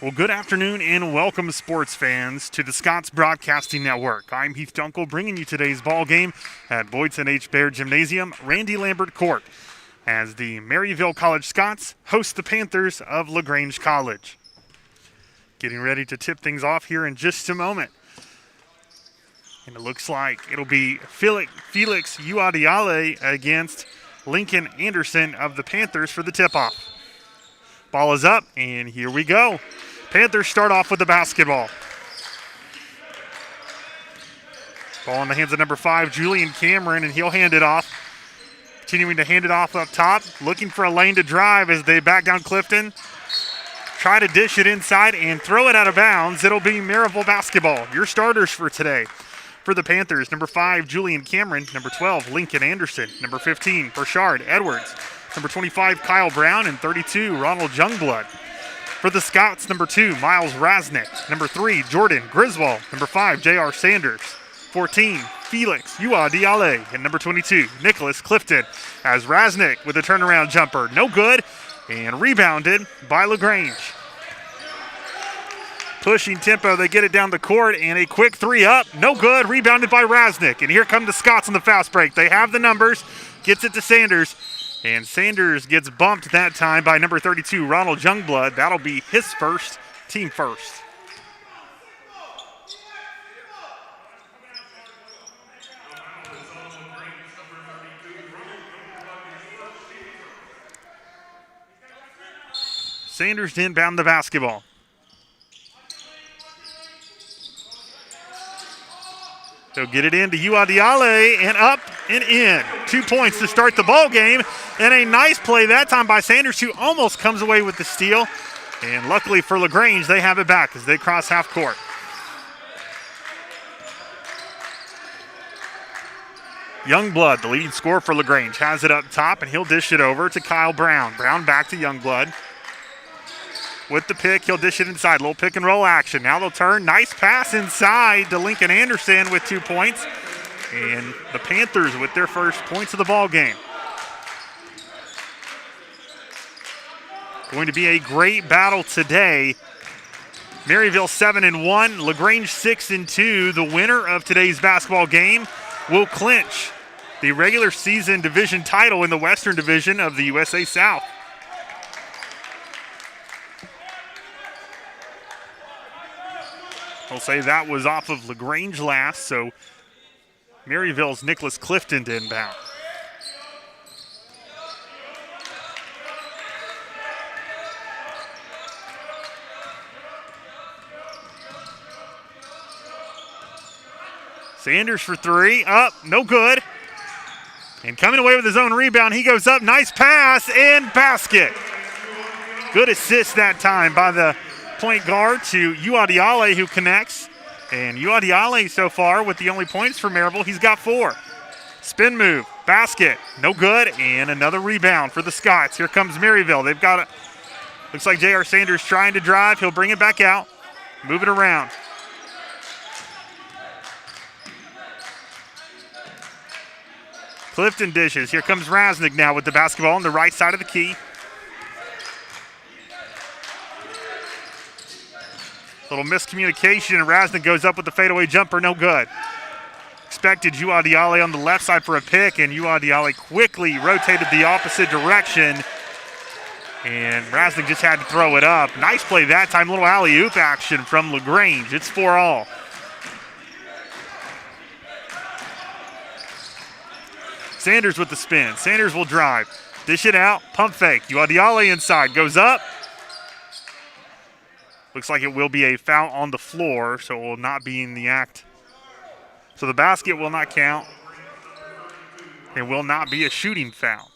Well, good afternoon and welcome, sports fans, to the Scots Broadcasting Network. I'm Heath Dunkel, bringing you today's ball game at Boydson H. Baird Gymnasium, Randy Lambert Court, as the Maryville College Scots host the Panthers of LaGrange College. Getting ready to tip things off here in just a moment. And it looks like it'll be Felix Uadiale against Lincoln Anderson of the Panthers for the tip-off. Ball is up, and here we go. Panthers start off with the basketball. Ball in the hands of number 5, Julian Cameron, and he'll hand it off. Continuing to hand it off up top, looking for a lane to drive as they back down Clifton. Try to dish it inside and throw it out of bounds. It'll be Maryville basketball. Your starters for today. For the Panthers, number 5, Julian Cameron. Number 12, Lincoln Anderson. Number 15, Burchard Edwards. Number 25, Kyle Brown. And 32, Ronald Youngblood. For the Scots, number 2, Miles Rasnick. Number 3, Jordan Griswold. Number 5, J.R. Sanders. 14, Felix Uadiale. And number 22, Nicholas Clifton. As Rasnick with a turnaround jumper. No good. And rebounded by LaGrange. Pushing tempo, they get it down the court, and a quick three up. No good. Rebounded by Rasnick. And here come the Scots on the fast break. They have the numbers. Gets it to Sanders. And Sanders gets bumped that time by number 32, Ronald Youngblood. That'll be his first, team first. Sanders to inbound the basketball. They'll get it into Uadiale and up and in. 2 points to start the ball game, and a nice play that time by Sanders, who almost comes away with the steal. And luckily for LaGrange, they have it back as they cross half court. Youngblood, the leading scorer for LaGrange, has it up top, and he'll dish it over to Kyle Brown. Brown back to Youngblood. With the pick, he'll dish it inside. Little pick and roll action. Now they'll turn. Nice pass inside to Lincoln Anderson with 2 points. And the Panthers with their first points of the ball game. Going to be a great battle today. Maryville 7-1, LaGrange 6-2. The winner of today's basketball game will clinch the regular season division title in the Western Division of the USA South. I'll say that was off of LaGrange last, so Maryville's Nicholas Clifton to inbound. Sanders for three, up, no good. And coming away with his own rebound, he goes up, nice pass, and basket. Good assist that time by the point guard to Uadiale, who connects. And Uadiale so far with the only points for Maryville, he's got 4. Spin move, basket, no good, and another rebound for the Scots. Here comes Maryville. They've got it. Looks like J.R. Sanders trying to drive. He'll bring it back out, move it around. Clifton dishes. Here comes Rasnick now with the basketball on the right side of the key. Little miscommunication, and Rasnick goes up with the fadeaway jumper, no good. Expected Uadiale on the left side for a pick, and Uadiale quickly rotated the opposite direction. And Rasnick just had to throw it up. Nice play that time, little alley-oop action from LaGrange. It's 4-all. Sanders with the spin. Sanders will drive. Dish it out, pump fake. Uadiale inside, goes up. Looks like it will be a foul on the floor, so it will not be in the act. So the basket will not count. It will not be a shooting foul.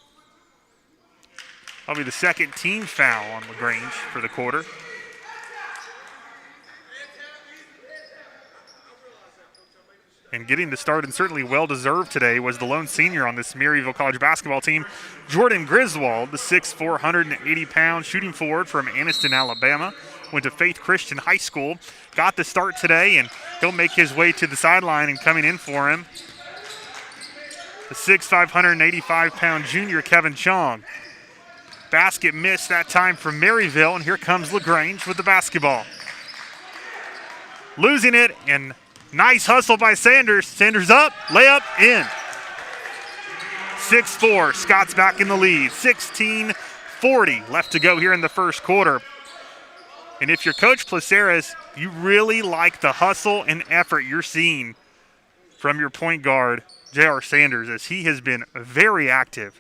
That'll be the second team foul on LaGrange for the quarter. And getting the start, and certainly well-deserved today, was the lone senior on this Maryville College basketball team, Jordan Griswold, the 6'4", 180-pound shooting forward from Anniston, Alabama. Went to Faith Christian High School. Got the start today, and he'll make his way to the sideline. And coming in for him, the 6'5", 185-pound junior, Kevin Chong. Basket missed that time from Maryville, and here comes LaGrange with the basketball. Losing it, and nice hustle by Sanders. Sanders up, layup, in. 6-4, Scott's back in the lead. 16:40 left to go here in the first quarter. And if you're Coach Placeres, you really like the hustle and effort you're seeing from your point guard, J.R. Sanders, as he has been very active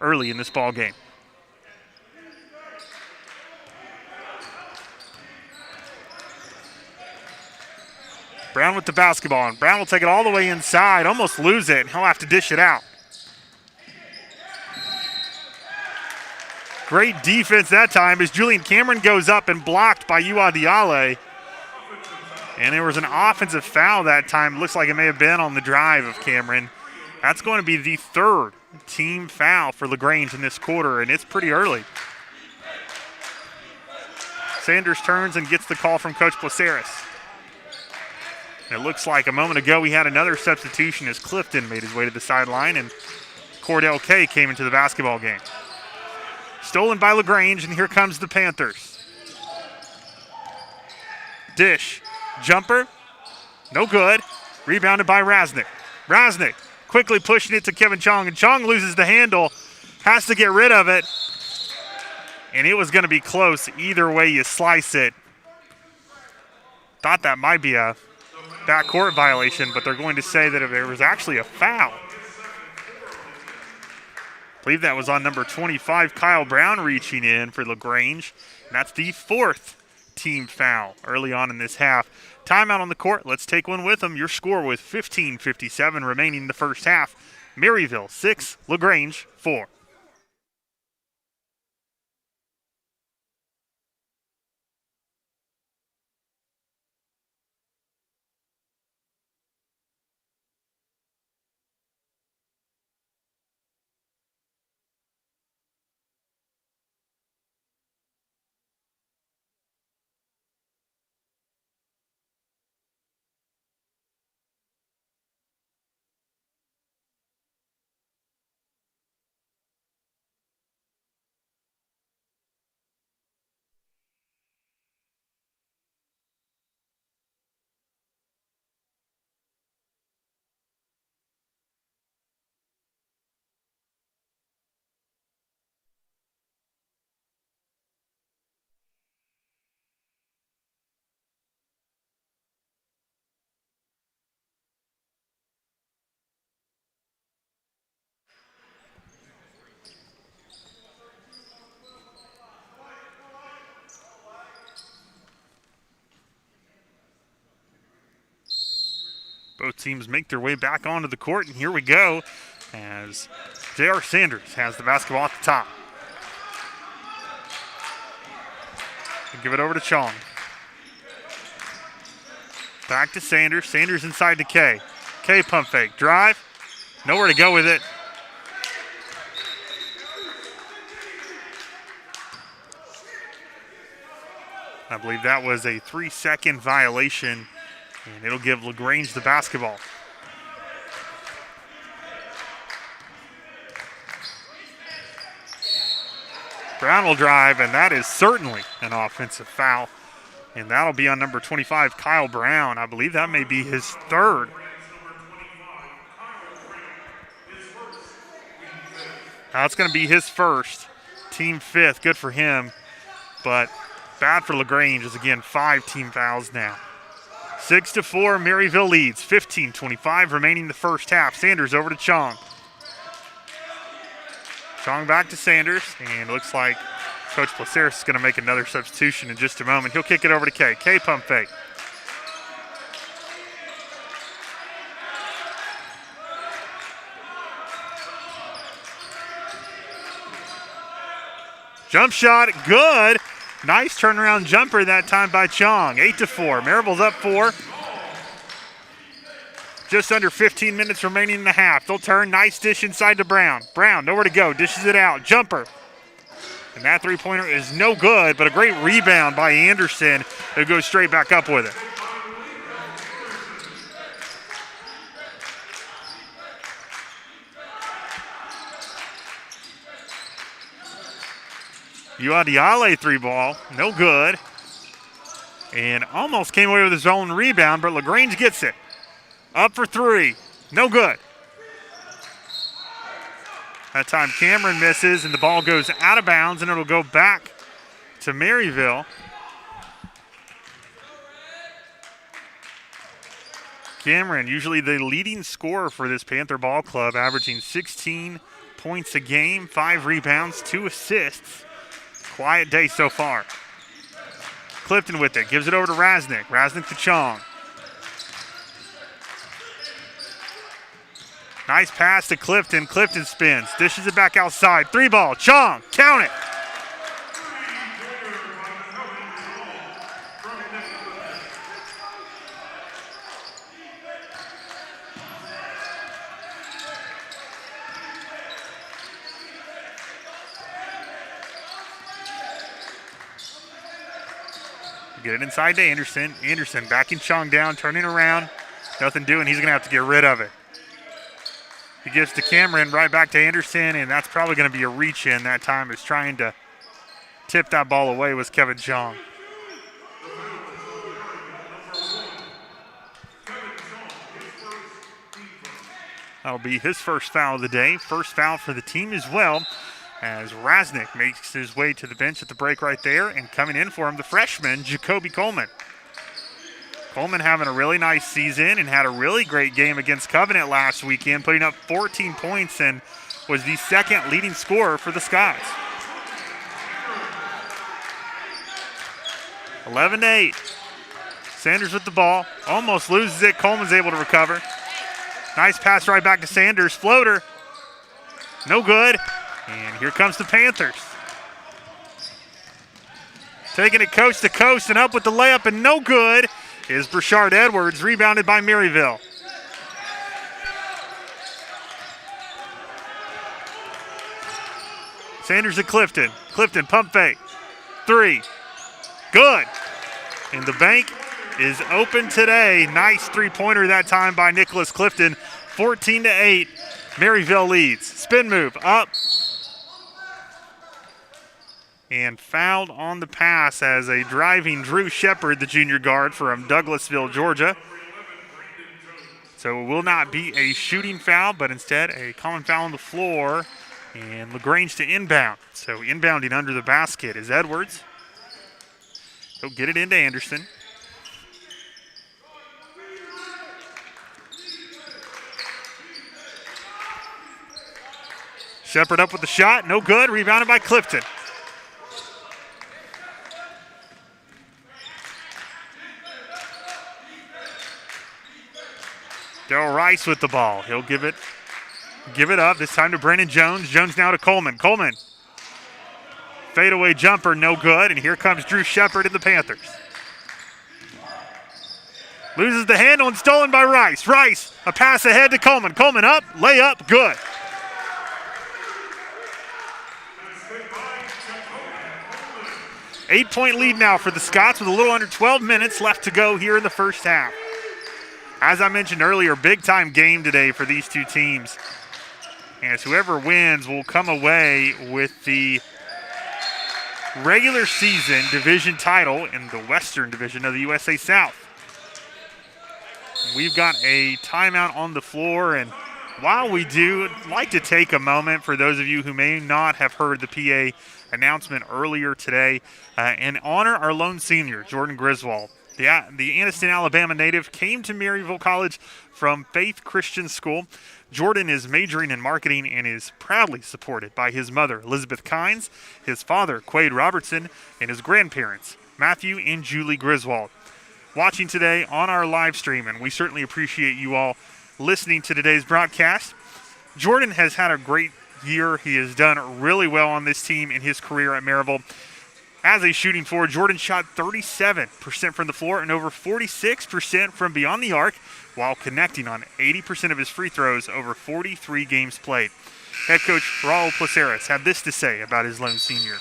early in this ball game. Brown with the basketball, and Brown will take it all the way inside, almost lose it, and he'll have to dish it out. Great defense that time as Julian Cameron goes up and blocked by Ua Diale. And there was an offensive foul that time. Looks like it may have been on the drive of Cameron. That's going to be the third team foul for LaGrange in this quarter, and it's pretty early. Sanders turns and gets the call from Coach Placeres. And it looks like a moment ago we had another substitution as Clifton made his way to the sideline and Cordell Kay came into the basketball game. Stolen by LaGrange, and here comes the Panthers. Dish, jumper, no good. Rebounded by Rasnick. Rasnick quickly pushing it to Kevin Chong, and Chong loses the handle, has to get rid of it, and it was going to be close either way you slice it. Thought that might be a backcourt violation, but they're going to say that there was actually a foul. I believe that was on number 25, Kyle Brown, reaching in for LaGrange. And that's the fourth team foul early on in this half. Timeout on the court. Let's take one with them. Your score with 15:57 remaining in the first half. Maryville 6, LaGrange 4. Both teams make their way back onto the court, and here we go as J.R. Sanders has the basketball at the top. And give it over to Chong. Back to Sanders. Sanders inside to Kay. Kay pump fake. Drive. Nowhere to go with it. I believe that was a 3-second violation, and it'll give LaGrange the basketball. Brown will drive, and that is certainly an offensive foul. And that'll be on number 25, Kyle Brown. I believe that may be his third. That's going to be his first. Team fifth. Good for him. But bad for LaGrange is, again, 5 team fouls now. 6-4, Maryville leads. 15:25 remaining the first half. Sanders over to Chong. Chong back to Sanders, and it looks like Coach Placeres is going to make another substitution in just a moment. He'll kick it over to Kay. Kay pump fake. Jump shot, good. Nice turnaround jumper that time by Chong. 8-4. Maryville's up 4. Just under 15 minutes remaining in the half. They'll turn. Nice dish inside to Brown. Brown, nowhere to go. Dishes it out. Jumper. And that three-pointer is no good, but a great rebound by Anderson who goes straight back up with it. Uadiale 3-ball, no good. And almost came away with his own rebound, but LaGrange gets it. Up for 3, no good. That time Cameron misses, and the ball goes out of bounds, and it'll go back to Maryville. Cameron, usually the leading scorer for this Panther ball club, averaging 16 points a game, 5 rebounds, 2 assists. Quiet day so far. Clifton with it, gives it over to Rasnick. Rasnick to Chong. Nice pass to Clifton. Clifton spins, dishes it back outside. 3-ball, Chong, count it. Get it inside to Anderson. Anderson backing Chong down, turning around. Nothing doing. He's going to have to get rid of it. He gives to Cameron, right back to Anderson, and that's probably going to be a reach-in that time. Is trying to tip that ball away was Kevin Chong. That'll be his first foul of the day. First foul for the team as well, as Rasnick makes his way to the bench at the break right there, and coming in for him, the freshman, Jacoby Coleman. Coleman having a really nice season and had a really great game against Covenant last weekend, putting up 14 points and was the second leading scorer for the Scots. 11-8. Sanders with the ball, almost loses it. Coleman's able to recover. Nice pass right back to Sanders. Floater, no good. And here comes the Panthers. Taking it coast to coast and up with the layup, and no good is Brashard Edwards, rebounded by Maryville. Sanders to Clifton. Clifton, pump fake. 3, good. And the bank is open today. Nice three-pointer that time by Nicholas Clifton. 14-8, Maryville leads. Spin move, up. And fouled on the pass as a driving Drew Shepard, the junior guard from Douglasville, Georgia. So it will not be a shooting foul, but instead a common foul on the floor. And LaGrange to inbound. So inbounding under the basket is Edwards. He'll get it into Anderson. Shepard up with the shot, no good. Rebounded by Clifton. Darrell Rice with the ball. He'll give it up. This time to Brandon Jones. Jones now to Coleman. Coleman. Fadeaway jumper, no good. And here comes Drew Shepard and the Panthers. Loses the handle and stolen by Rice. Rice, a pass ahead to Coleman. Coleman up, layup, good. Eight-point lead now for the Scots with a little under 12 minutes left to go here in the first half. As I mentioned earlier, big-time game today for these two teams. As whoever wins will come away with the regular season division title in the Western Division of the USA South. We've got a timeout on the floor, and while we do, I'd like to take a moment for those of you who may not have heard the PA announcement earlier today and honor our lone senior, Jordan Griswold. The Anniston, Alabama native came to Maryville College from Faith Christian School. Jordan is majoring in marketing and is proudly supported by his mother, Elizabeth Kynes, his father, Quade Robertson, and his grandparents, Matthew and Julie Griswold. Watching today on our live stream, and we certainly appreciate you all listening to today's broadcast. Jordan has had a great year. He has done really well on this team in his career at Maryville. As a shooting forward, Jordan shot 37% from the floor and over 46% from beyond the arc, while connecting on 80% of his free throws over 43 games played. Head coach Raul Placeres had this to say about his lone senior.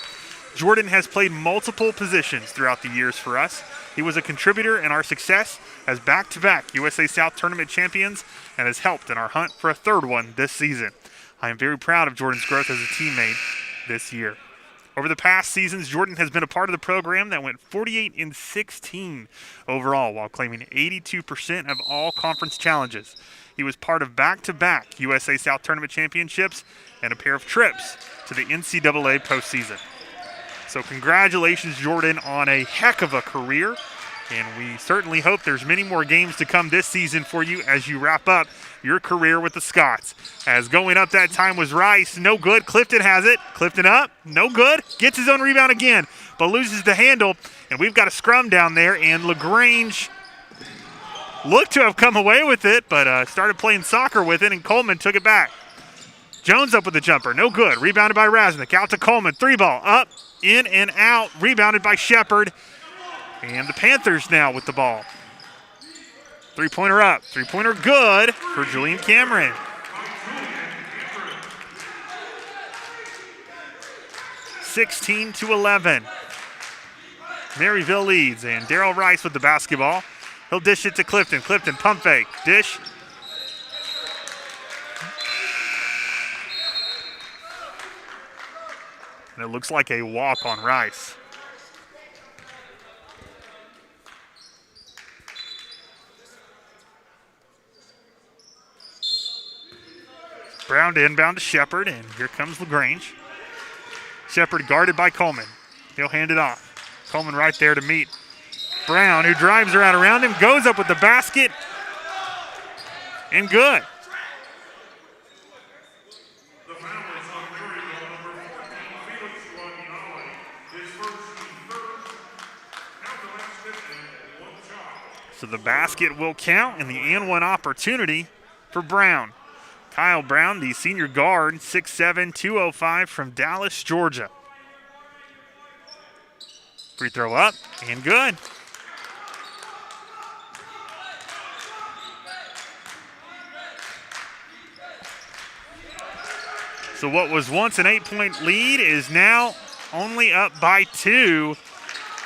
Jordan has played multiple positions throughout the years for us. He was a contributor in our success as back-to-back USA South Tournament champions and has helped in our hunt for a third one this season. I am very proud of Jordan's growth as a teammate this year. Over the past seasons, Jordan has been a part of the program that went 48-16 overall while claiming 82% of all conference challenges. He was part of back-to-back USA South Tournament championships and a pair of trips to the NCAA postseason. So congratulations, Jordan, on a heck of a career. And we certainly hope there's many more games to come this season for you as you wrap up your career with the Scots. As going up that time was Rice. No good. Clifton has it. Clifton up. No good. Gets his own rebound again, but loses the handle. And we've got a scrum down there, and LaGrange looked to have come away with it, but started playing soccer with it, and Coleman took it back. Jones up with the jumper. No good. Rebounded by Rasnick. Out to Coleman. 3-ball. Up, in, and out. Rebounded by Shepard. And the Panthers now with the ball. Three-pointer up. Three-pointer good for Julian Cameron. (16-11). Maryville leads, and Darrell Rice with the basketball. He'll dish it to Clifton. Clifton, pump fake. Dish. And it looks like a walk on Rice. Brown to inbound to Shepard, and here comes LaGrange. Shepard guarded by Coleman. He'll hand it off. Coleman right there to meet Brown, who drives around him, goes up with the basket, and good. So the basket will count, and the and one opportunity for Brown. Kyle Brown, the senior guard, 6'7", 205 from Dallas, Georgia. Free throw up and good. So what was once an 8-point lead is now only up by 2.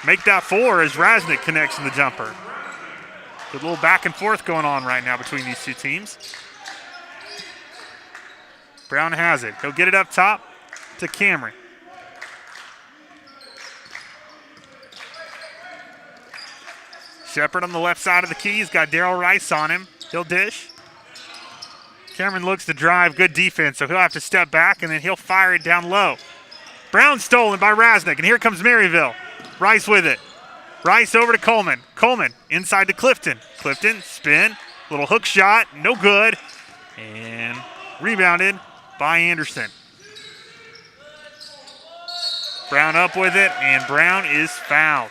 Make that 4 as Rasnick connects in the jumper. Good little back and forth going on right now between these two teams. Brown has it. He'll get it up top to Cameron. Shepard on the left side of the key. He's got Darrell Rice on him. He'll dish. Cameron looks to drive. Good defense, so he'll have to step back, and then he'll fire it down low. Brown stolen by Rasnick, and here comes Maryville. Rice with it. Rice over to Coleman. Coleman inside to Clifton. Clifton, spin. Little hook shot. No good. And rebounded by Anderson. Brown up with it, and Brown is fouled.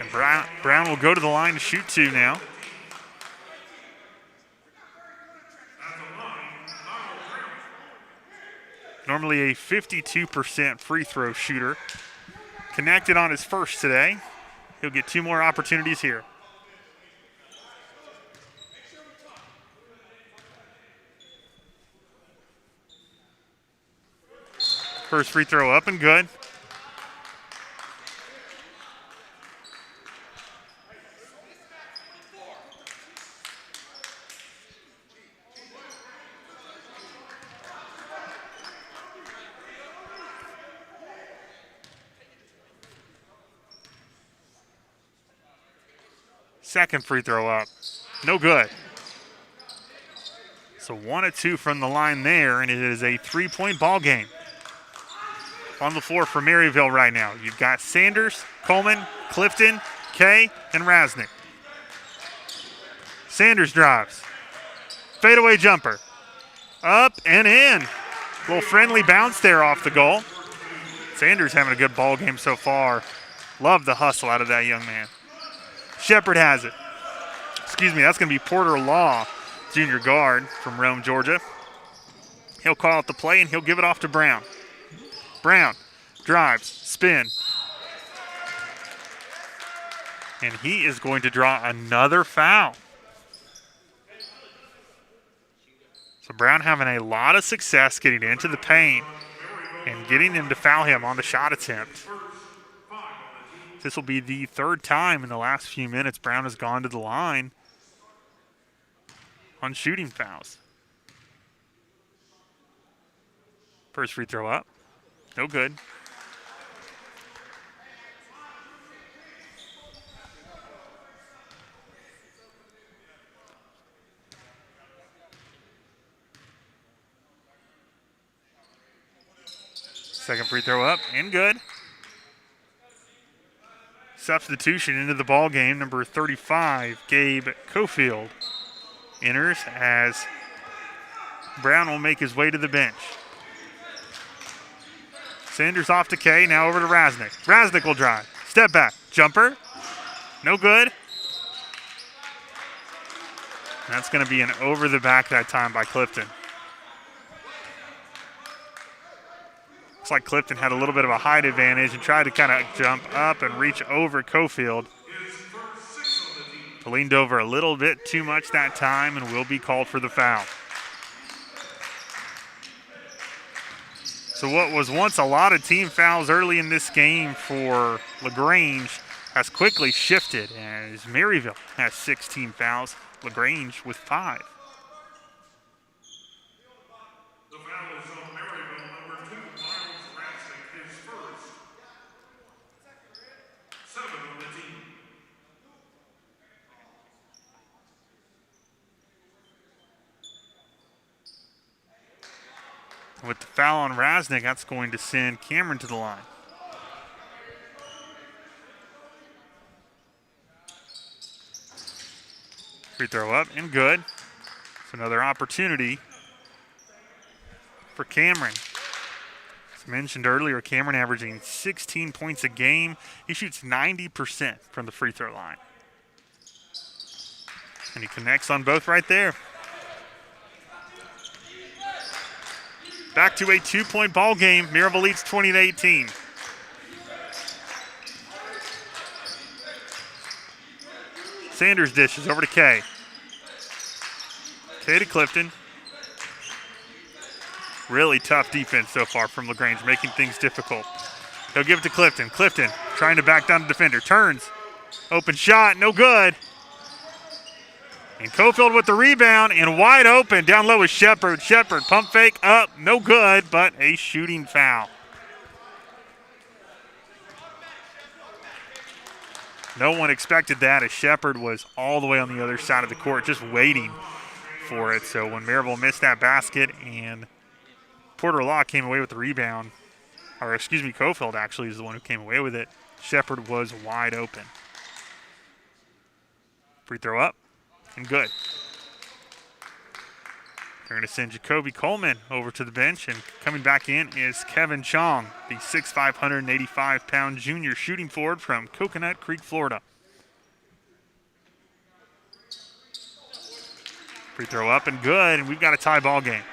And Brown will go to the line to shoot 2 now. Normally a 52% free throw shooter. Connected on his first today. He'll get 2 more opportunities here. First free throw up and good. Second free throw up. No good. So 1 of 2 from the line there, and it is a 3-point ball game. On the floor for Maryville right now, you've got Sanders, Coleman, Clifton, Kay, and Rasnick. Sanders drives. Fadeaway jumper. Up and in. Little friendly bounce there off the goal. Sanders having a good ball game so far. Love the hustle out of that young man. Shepard has it. Excuse me, that's going to be Porter Law, junior guard from Rome, Georgia. He'll call out the play, and he'll give it off to Brown. Brown drives, spin. And he is going to draw another foul. So Brown having a lot of success getting into the paint and getting them to foul him on the shot attempt. This will be the 3rd time in the last few minutes Brown has gone to the line. on shooting fouls. First free throw up. No good. Second free throw up and good. Substitution into the ball game. Number 35, Gabe Cofield, enters as Brown will make his way to the bench. Sanders off to Kay, now over to Raznick. Raznick will drive. Step back. Jumper. No good. That's going to be an over the back that time by Clifton. Looks like Clifton had a little bit of a height advantage and tried to kind of jump up and reach over Cofield. Leaned over a little bit too much that time and will be called for the foul. So what was once a lot of team fouls early in this game for LaGrange has quickly shifted as Maryville has 6 team fouls, LaGrange with 5. The foul is on Maryville, number 2, Miles Raznick, his first. 7 on the team. With the foul on Raznick, that's going to send Cameron to the line. Free throw up and good. It's another opportunity for Cameron. As mentioned earlier, Cameron averaging 16 points a game. He shoots 90% from the free throw line. And he connects on both right there. Back to a 2-point ball game. Maryville leads 20-18. Sanders dishes over to Kay. Kay to Clifton. Really tough defense so far from LaGrange, making things difficult. He'll give it to Clifton. Clifton trying to back down the defender. Turns. Open shot. No good. And Cofield with the rebound and wide open. Down low is Shepard. Shepard pump fake up. No good, but a shooting foul. No one expected that as Shepard was all the way on the other side of the court just waiting for it. So when Maryville missed that basket and Porter Law came away with the rebound, or excuse me, Cofield actually is the one who came away with it, Shepard was wide open. Free throw up. And good. They're going to send Jacoby Coleman over to the bench, and coming back in is Kevin Chong, the 6'5", 185-pound junior shooting forward from Coconut Creek, Florida. Free throw up and good, and we've got a tie ball game.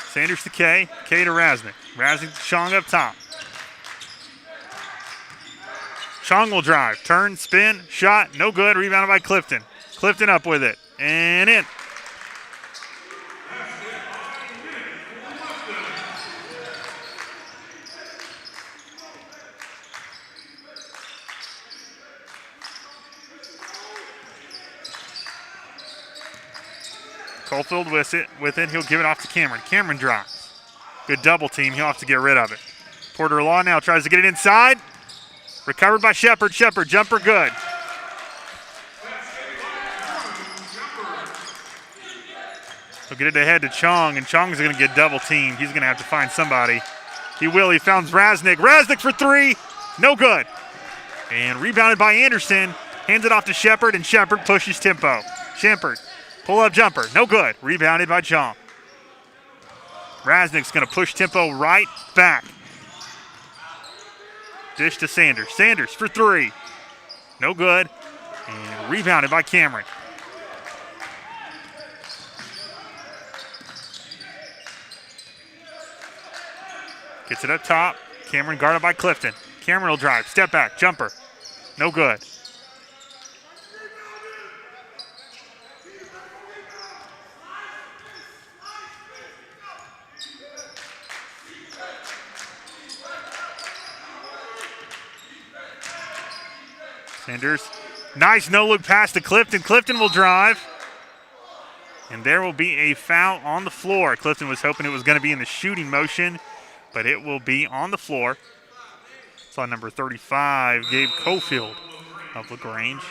Sanders to Kay, Kay to Raznick. Raznick to Chong up top. Chong will drive, turn, spin, shot, no good, rebounded by Clifton. Clifton up with it, and in. Cofield with it, he'll give it off to Cameron. Cameron drives. Good double team, he'll have to get rid of it. Porter Law now tries to get it inside. Recovered by Shepard. Shepard, jumper good. He'll get it ahead to Chong, and Chong's going to get double teamed. He's going to have to find somebody. He will. He found Raznick. Raznick for 3. No good. And rebounded by Anderson. Hands it off to Shepard, and Shepard pushes tempo. Shepard, pull-up jumper. No good. Rebounded by Chong. Raznick's going to push tempo right back. Dish to Sanders. Sanders for 3. No good. And rebounded by Cameron. Gets it up top. Cameron guarded by Clifton. Cameron will drive. Step back. Jumper. No good. Sanders Nice no-look pass to Clifton. Clifton will drive. And there will be a foul on the floor. Clifton was hoping it was going to be in the shooting motion, but it will be on the floor. It's on number 35, Gabe Cofield of LaGrange.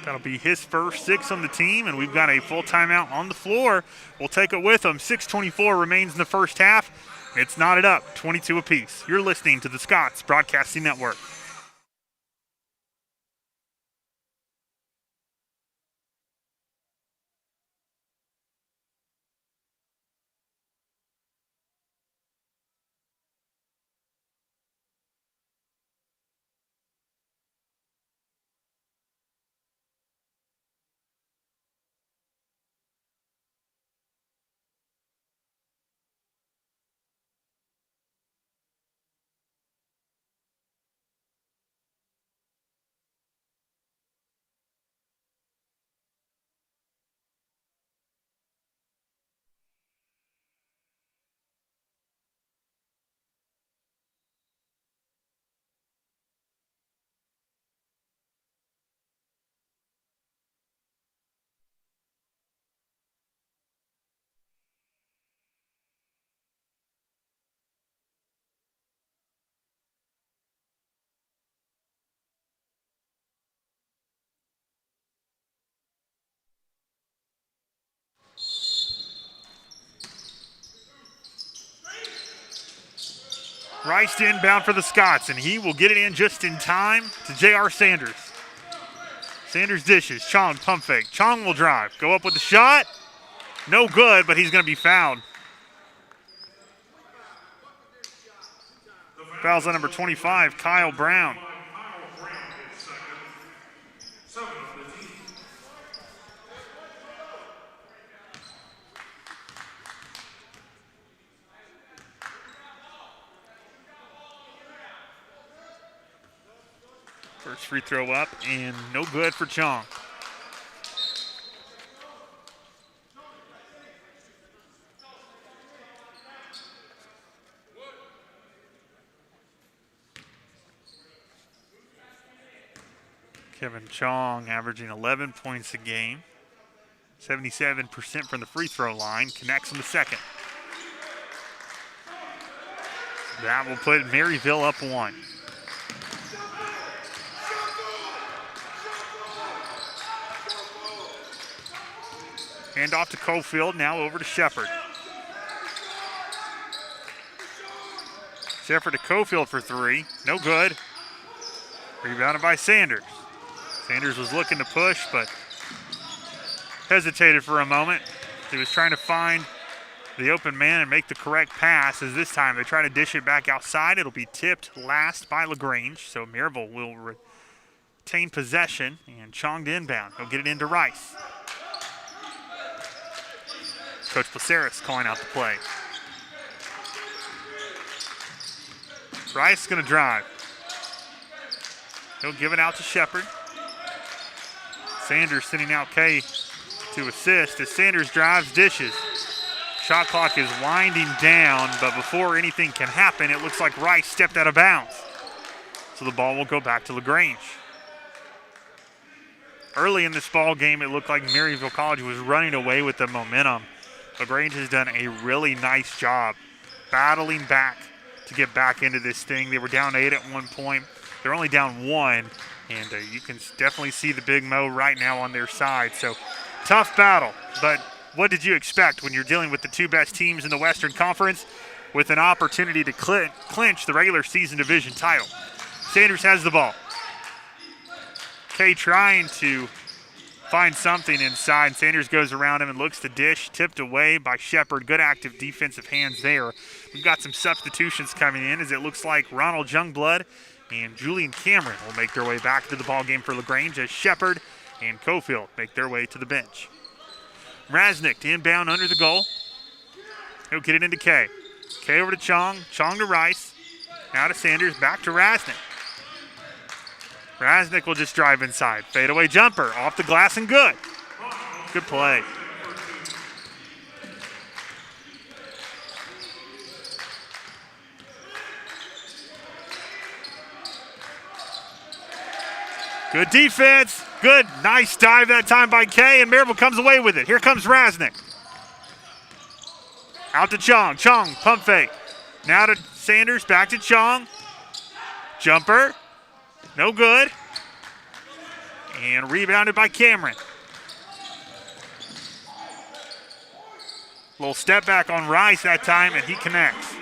That'll be his first 6 on the team, and we've got a full timeout on the floor. We'll take it with him. 6:24 remains in the first half. It's knotted up, 22 apiece. You're listening to the Scots Broadcasting Network. Rice to inbound for the Scots, and he will get it in just in time to J.R. Sanders. Sanders dishes. Chong pump fake. Chong will drive. Go up with the shot. No good, but he's going to be fouled. Fouls on number 25, Kyle Brown. First free throw up and no good for Chong. Kevin Chong averaging 11 points a game. 77% from the free throw line. Connects on the second. That will put Maryville up 1. Hand off to Cofield, now over to Shepard. Shepard to Cofield for 3, no good. Rebounded by Sanders. Sanders was looking to push, but hesitated for a moment. He was trying to find the open man and make the correct pass, as this time they try to dish it back outside. It'll be tipped last by LaGrange, so Maryville will retain possession, and Chong to inbound. He'll get it into Rice. Coach Placeris calling out the play. Rice going to drive. He'll give it out to Shepard. Sanders sending out Kay to assist as Sanders drives, dishes. Shot clock is winding down, but before anything can happen, it looks like Rice stepped out of bounds. So the ball will go back to LaGrange. Early in this ball game, it looked like Maryville College was running away with the momentum. LaGrange has done a really nice job battling back to get back into this thing. They were down 8 at one point. They're only down 1, and you can definitely see the Big Mo right now on their side. So tough battle, but what did you expect when you're dealing with the 2 best teams in the Western Conference with an opportunity to clinch the regular season division title? Sanders has the ball. Kay trying to find something inside. Sanders goes around him and looks to dish, tipped away by Shepard. Good active defensive hands there. We've got some substitutions coming in, as it looks like Ronald Youngblood and Julian Cameron will make their way back to the ball game for LaGrange, as Shepard and Cofield make their way to the bench. Raznick to inbound under the goal. He'll get it into Kay. Kay over to Chong. Chong to Rice. Now to Sanders. Back to Raznick. Raznick will just drive inside. Fadeaway jumper. Off the glass and good. Good play. Good defense. Good. Nice dive that time by Kay, and Maryville comes away with it. Here comes Rasnick. Out to Chong. Chong, pump fake. Now to Sanders, back to Chong. Jumper. No good. And rebounded by Cameron. Little step back on Rice that time, and he connects.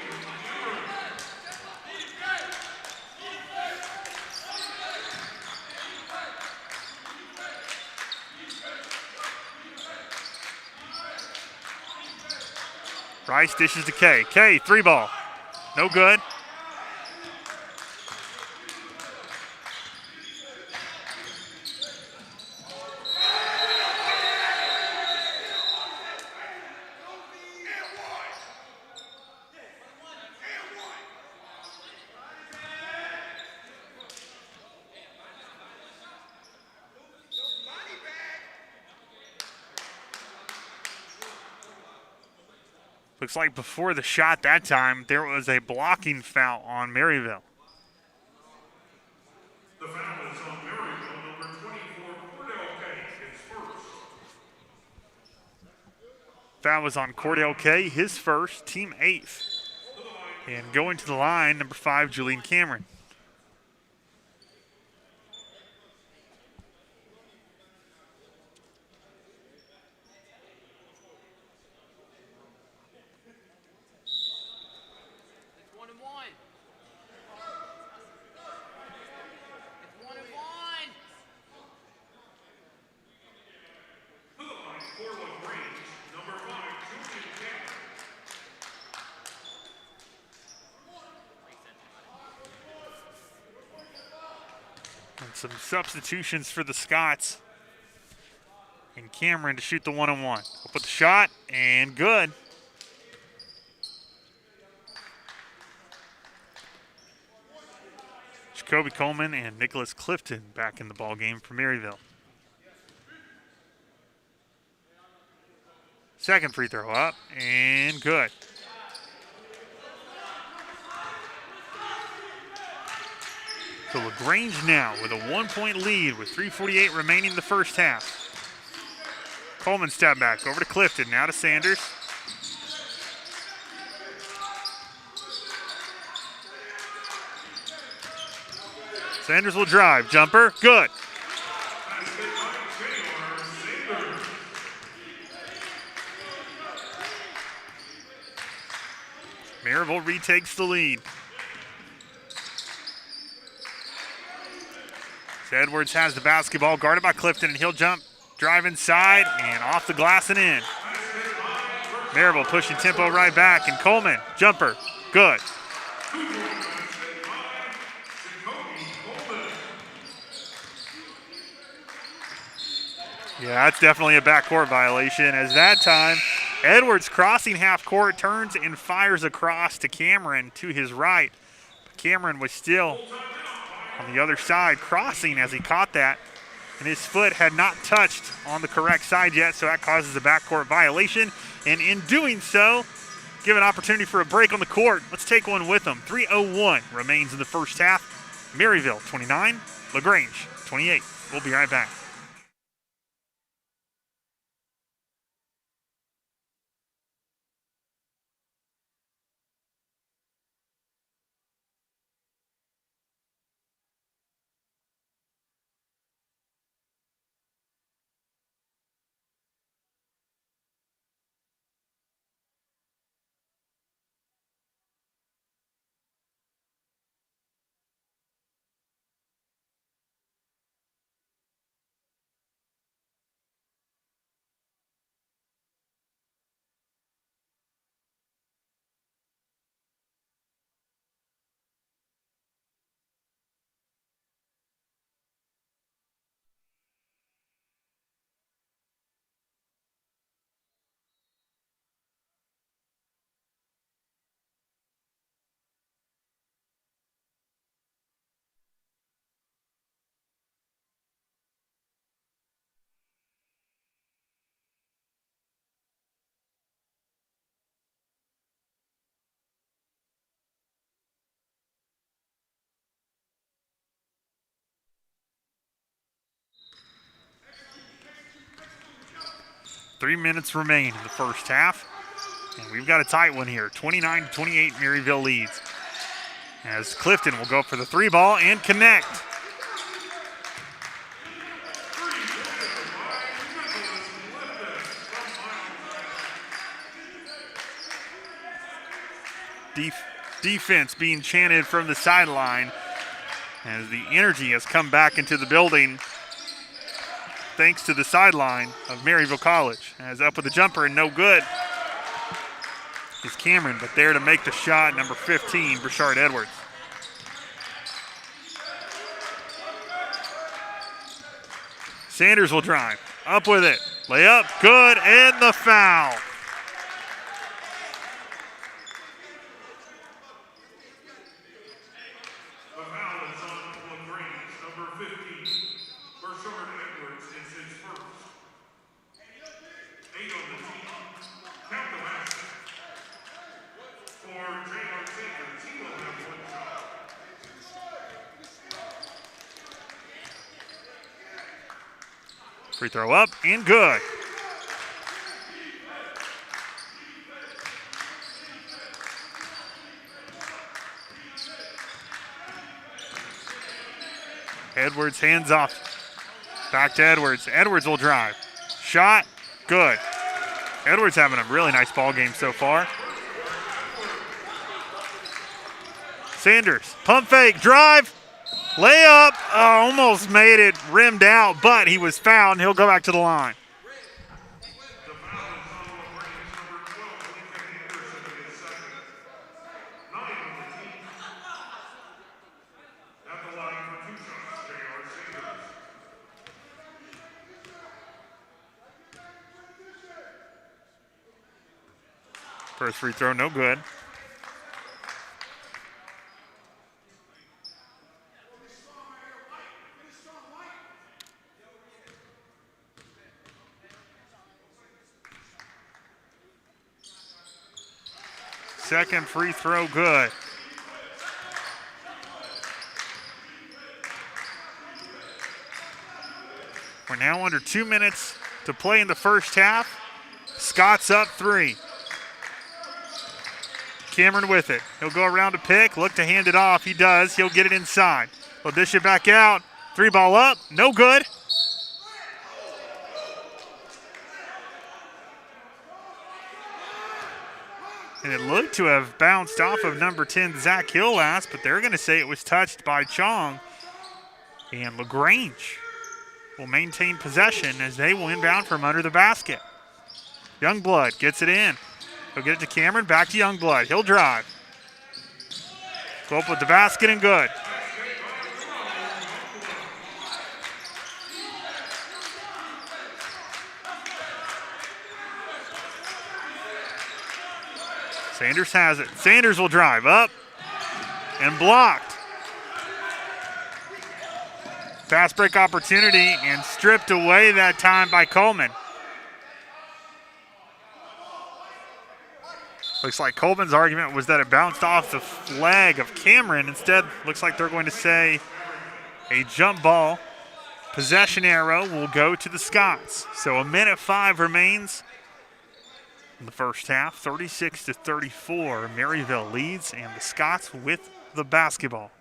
Rice dishes to Kay. Kay, 3-ball. No good. Looks like before the shot that time, there was a blocking foul on Maryville. The foul is on Maryville, number 24, Cordell Kay, his first. Foul was on Cordell Kay, his first, team 8th. And going to the line, number 5, Julian Cameron. To the line for LaGrange, number 5, Julian Cameron. And some substitutions for the Scots. And Cameron to shoot the 1-on-1. We'll put the shot, and good. Jacoby Coleman and Nicholas Clifton back in the ball game for Maryville. Second free throw up, and good. So LaGrange now with a 1-point lead with 3:48 remaining in the first half. Coleman step back over to Clifton, now to Sanders. Sanders will drive, jumper, good. Maryville retakes the lead. So Edwards has the basketball, guarded by Clifton, and he'll jump, drive inside, and off the glass and in. Maryville pushing tempo right back, and Coleman, jumper, good. Yeah, that's definitely a backcourt violation, as that time, Edwards crossing half court, turns and fires across to Cameron to his right. Cameron was still on the other side, crossing as he caught that, and his foot had not touched on the correct side yet, so that causes a backcourt violation. And in doing so, give an opportunity for a break on the court. Let's take one with them. 3:01 remains in the first half. Maryville 29, LaGrange 28. We'll be right back. 3 minutes remain in the first half. And we've got a tight one here. 29-28, Maryville leads. As Clifton will go for the 3 ball and connect. Defense being chanted from the sideline as the energy has come back into the building thanks to the sideline of Maryville College. As up with the jumper and no good is Cameron, but there to make the shot, number 15, Brashard Edwards. Sanders will drive, up with it, layup, good, and the foul. The foul is on LaGrange, number 15. Brashard Edwards is his first. 8 on the team. Count the basket. For J.R. Sanders, he will have 1 shot. Free throw up and good. Edwards hands off. Back to Edwards. Edwards will drive. Shot, good. Edwards having a really nice ball game so far. Sanders, pump fake, drive, layup. Oh, almost made it, rimmed out, but he was fouled and he'll go back to the line. The foul is on LaGrange, number 12, Lincoln Anderson is second. 9 on the team. At the line for 2 shots, J.R. Sanders. First free throw, no good. Second free throw, good. We're now under 2 minutes to play in the first half. Scott's up 3. Cameron with it. He'll go around to pick, look to hand it off. He does. He'll get it inside. He'll dish it back out. 3 ball up, no good. And it looked to have bounced off of number 10, Zach Hill last, but they're going to say it was touched by Chong. And LaGrange will maintain possession as they will inbound from under the basket. Youngblood gets it in. He'll get it to Cameron, back to Youngblood. He'll drive. Go up with the basket and good. Sanders has it. Sanders will drive up and blocked. Fast break opportunity and stripped away that time by Coleman. Looks like Coleman's argument was that it bounced off the leg of Cameron. Instead, looks like they're going to say a jump ball. Possession arrow will go to the Scots. So 1:05 remains in the first half. 36-34, Maryville leads, and the Scots with the basketball.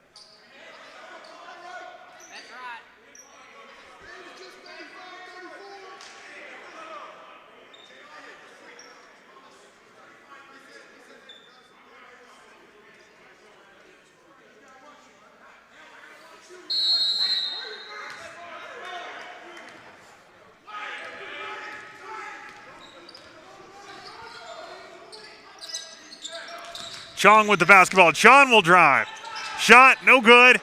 Chong with the basketball. Chong will drive. Shot, no good.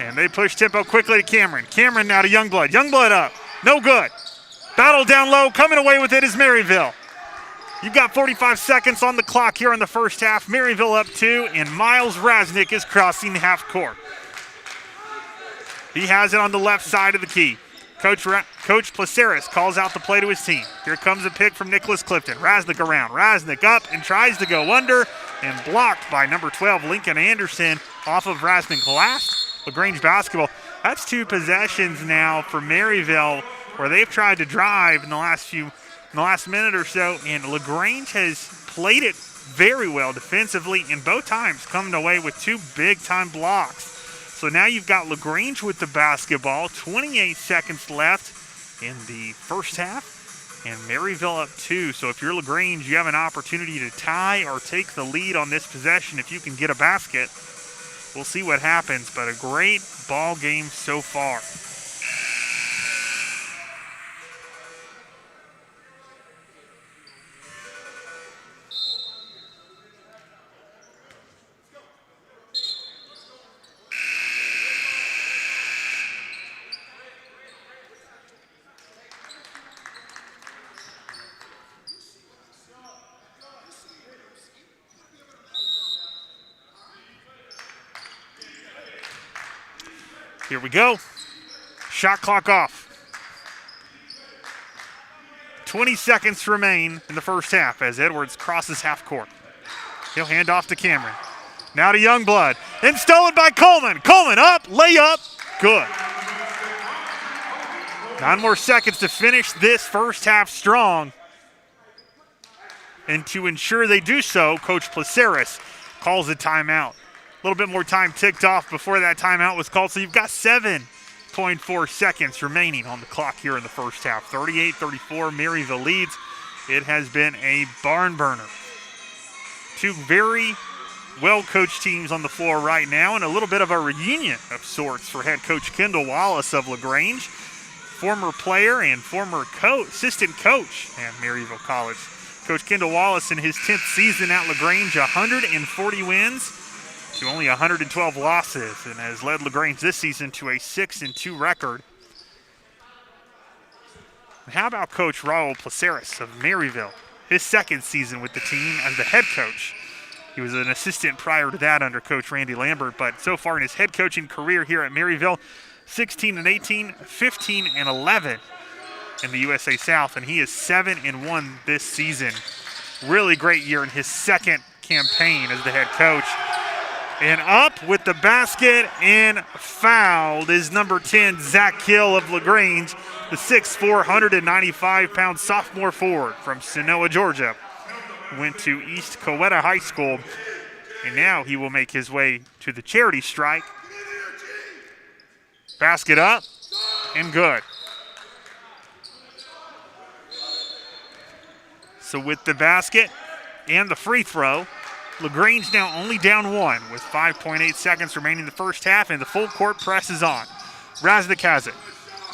And they push tempo quickly to Cameron. Cameron now to Youngblood. Youngblood up. No good. Battle down low. Coming away with it is Maryville. You've got 45 seconds on the clock here in the first half. Maryville up 2, and Miles Rasnick is crossing half court. He has it on the left side of the key. Coach Placeris calls out the play to his team. Here comes a pick from Nicholas Clifton. Rasnick around. Rasnick up and tries to go under and blocked by number 12, Lincoln Anderson, off of Rasnick. Last LaGrange basketball. That's 2 possessions now for Maryville where they've tried to drive in the last minute or so, and LaGrange has played it very well defensively, and both times coming away with two big-time blocks. So now you've got LaGrange with the basketball, 28 seconds left in the first half, and Maryville up 2. So if you're LaGrange, you have an opportunity to tie or take the lead on this possession if you can get a basket. We'll see what happens, but a great ball game so far. Here we go. Shot clock off. 20 seconds remain in the first half as Edwards crosses half court. He'll hand off to Cameron. Now to Youngblood. And stolen by Coleman. Coleman up, layup, good. 9 more seconds to finish this first half strong. And to ensure they do so, Coach Placeris calls a timeout. A little bit more time ticked off before that timeout was called, so you've got 7.4 seconds remaining on the clock here in the first half. 38-34, Maryville leads. It has been a barn burner. Two very well-coached teams on the floor right now, and a little bit of a reunion of sorts for head coach Kendall Wallace of LaGrange, former player and former assistant coach at Maryville College. Coach Kendall Wallace in his 10th season at LaGrange, 140 wins to only 112 losses, and has led LaGrange this season to a 6-2 record. And how about Coach Raul Placeris of Maryville? His second season with the team as the head coach. He was an assistant prior to that under Coach Randy Lambert, but so far in his head coaching career here at Maryville, 16-18, 15-11 in the USA South, and he is 7-1 this season. Really great year in his second campaign as the head coach. And up with the basket and fouled is number 10, Zach Hill of LaGrange, the 6'4", 195-pound sophomore forward from Sonoa, Georgia. Went to East Coweta High School, and now he will make his way to the charity strike. Basket up and good. So with the basket and the free throw, LaGrange now only down 1 with 5.8 seconds remaining in the first half, and the full court press is on. Raznik has it.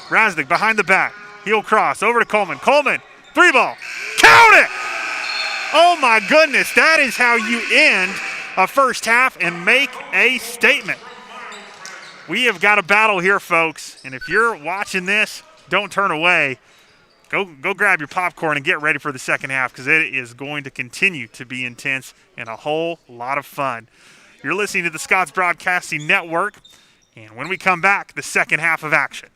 Raznik behind the back. He'll cross over to Coleman. Coleman, 3-ball. Count it! Oh my goodness, that is how you end a first half and make a statement. We have got a battle here, folks, and if you're watching this, don't turn away. Go grab your popcorn and get ready for the second half, because it is going to continue to be intense and a whole lot of fun. You're listening to the Scots Broadcasting Network, and when we come back, the second half of action.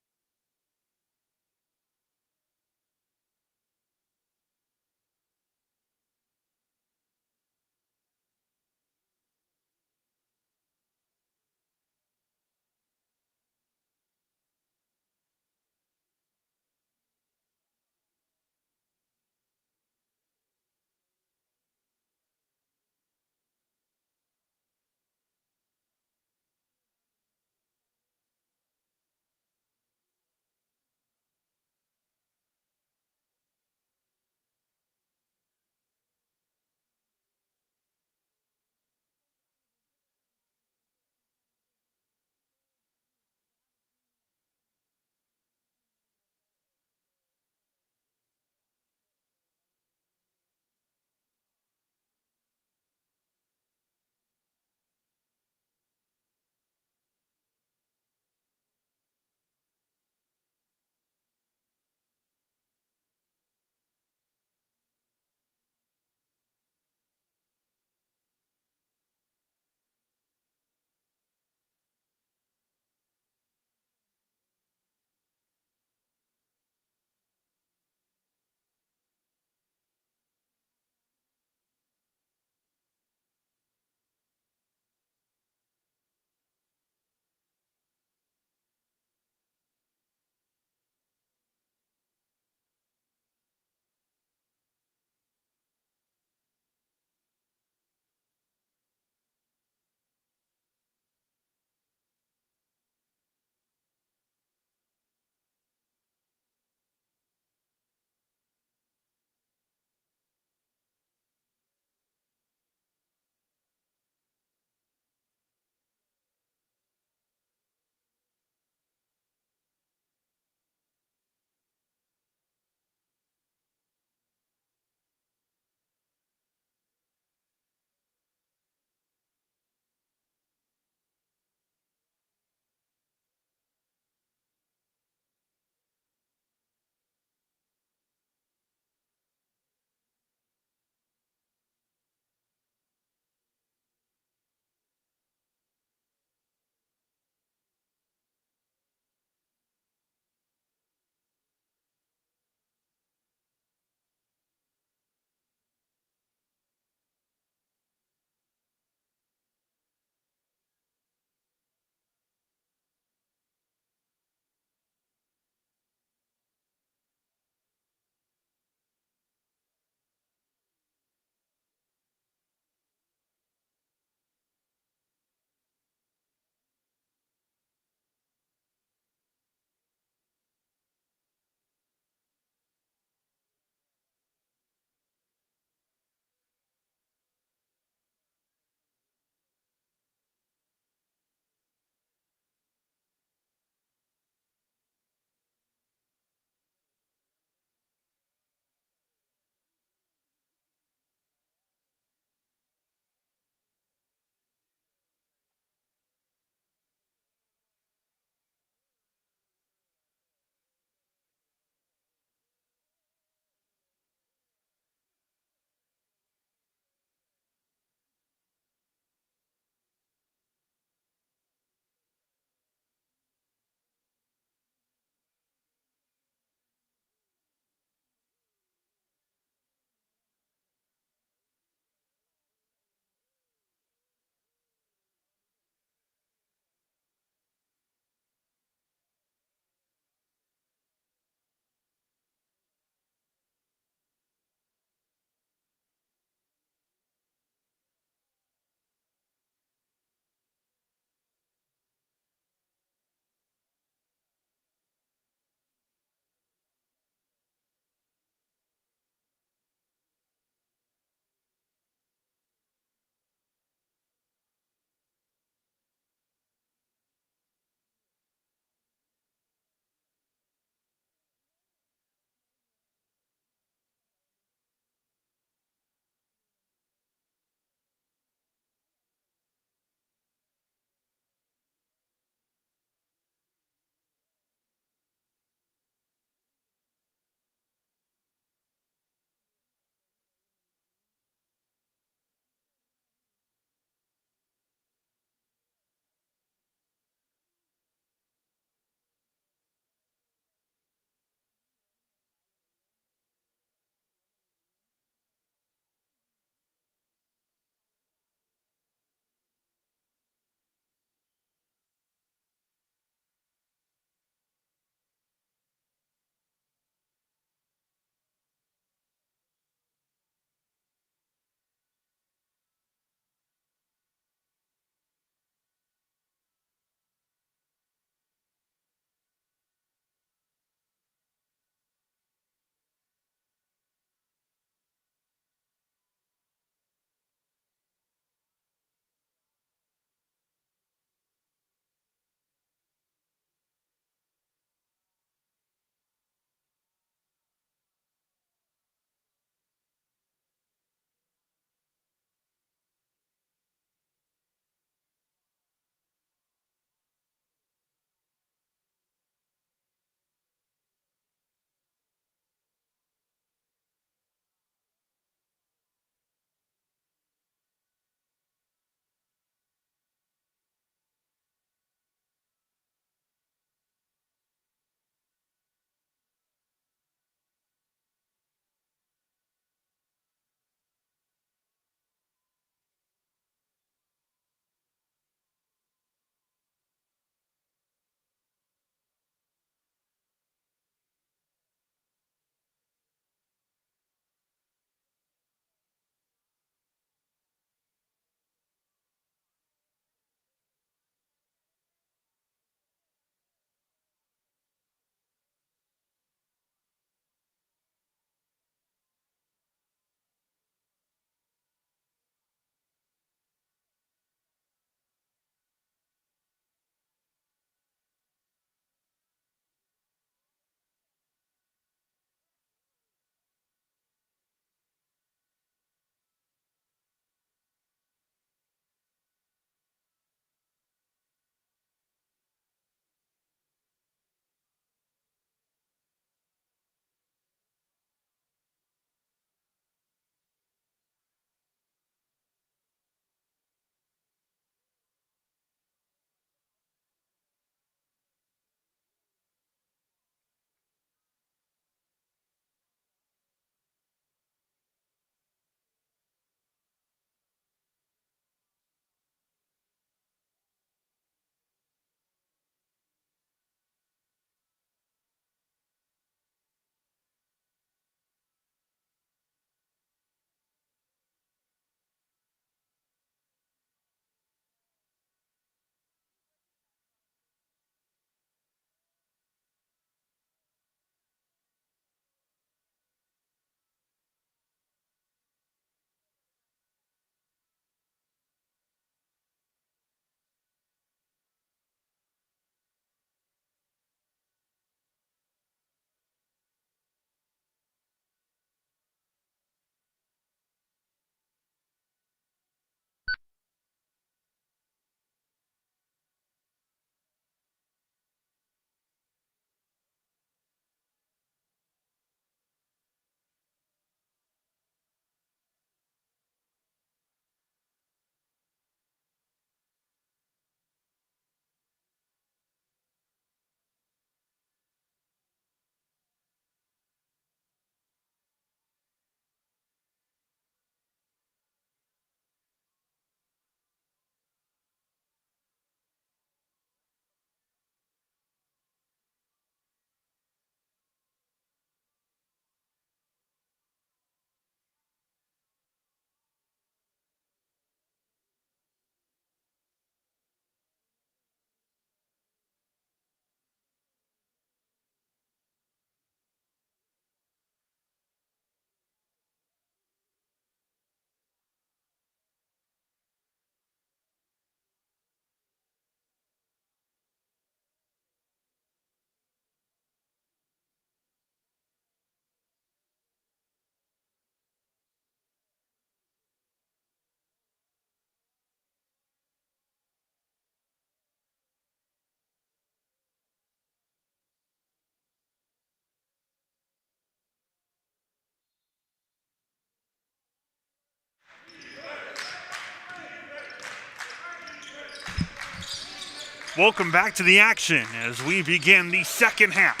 Welcome back to the action as we begin the second half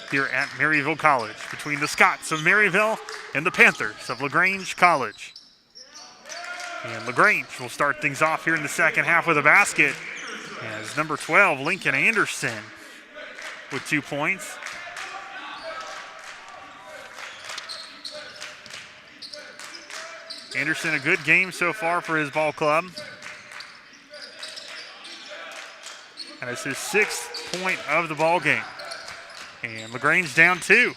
here at Maryville College between the Scots of Maryville and the Panthers of LaGrange College. And LaGrange will start things off here in the second half with a basket as number 12, Lincoln Anderson, with 2 points. Anderson, a good game so far for his ball club. And it's his 6th point of the ball game. And LaGrange down 2.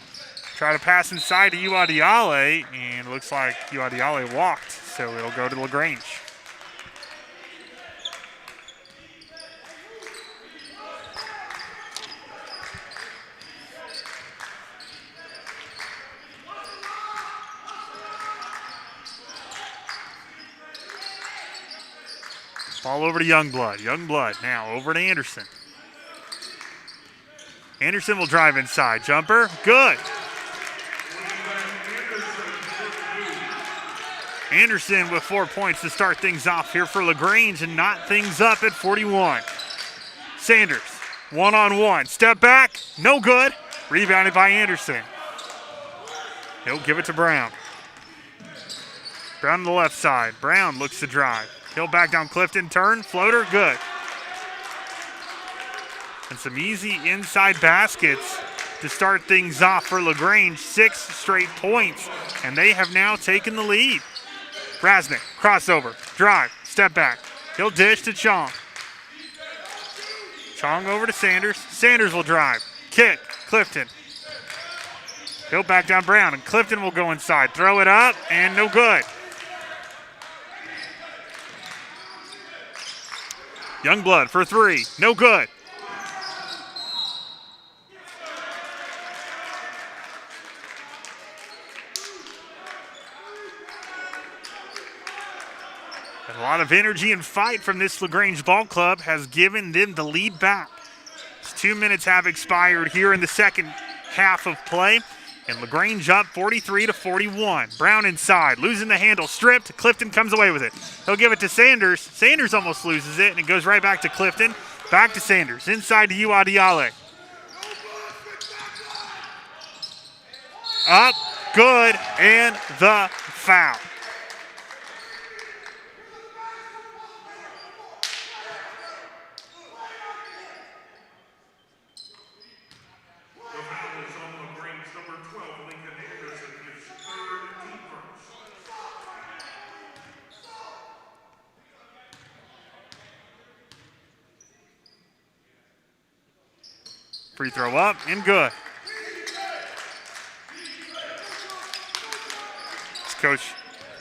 Try to pass inside to Uadiale, and it looks like Uadiale walked, so it'll go to LaGrange. Ball over to Youngblood. Youngblood now over to Anderson. Anderson will drive inside. Jumper, good. Anderson with 4 points to start things off here for LaGrange and knot things up at 41. Sanders, one-on-one. Step back, no good. Rebounded by Anderson. He'll give it to Brown. Brown on the left side. Brown looks to drive. He'll back down Clifton, turn, floater, good. And some easy inside baskets to start things off for LaGrange. 6 straight points, and they have now taken the lead. Rasnick, crossover, drive, step back. He'll dish to Chong. Chong over to Sanders. Sanders will drive, kick, Clifton. He'll back down Brown, and Clifton will go inside. Throw it up, and no good. Youngblood for 3, no good. And a lot of energy and fight from this LaGrange ball club has given them the lead back. 2 minutes have expired here in the second half of play. And LaGrange up 43-41. Brown inside, losing the handle, stripped. Clifton comes away with it. He'll give it to Sanders. Sanders almost loses it, and it goes right back to Clifton. Back to Sanders, inside to Uadiale. Up, good, and the foul. Free throw up and good. Coach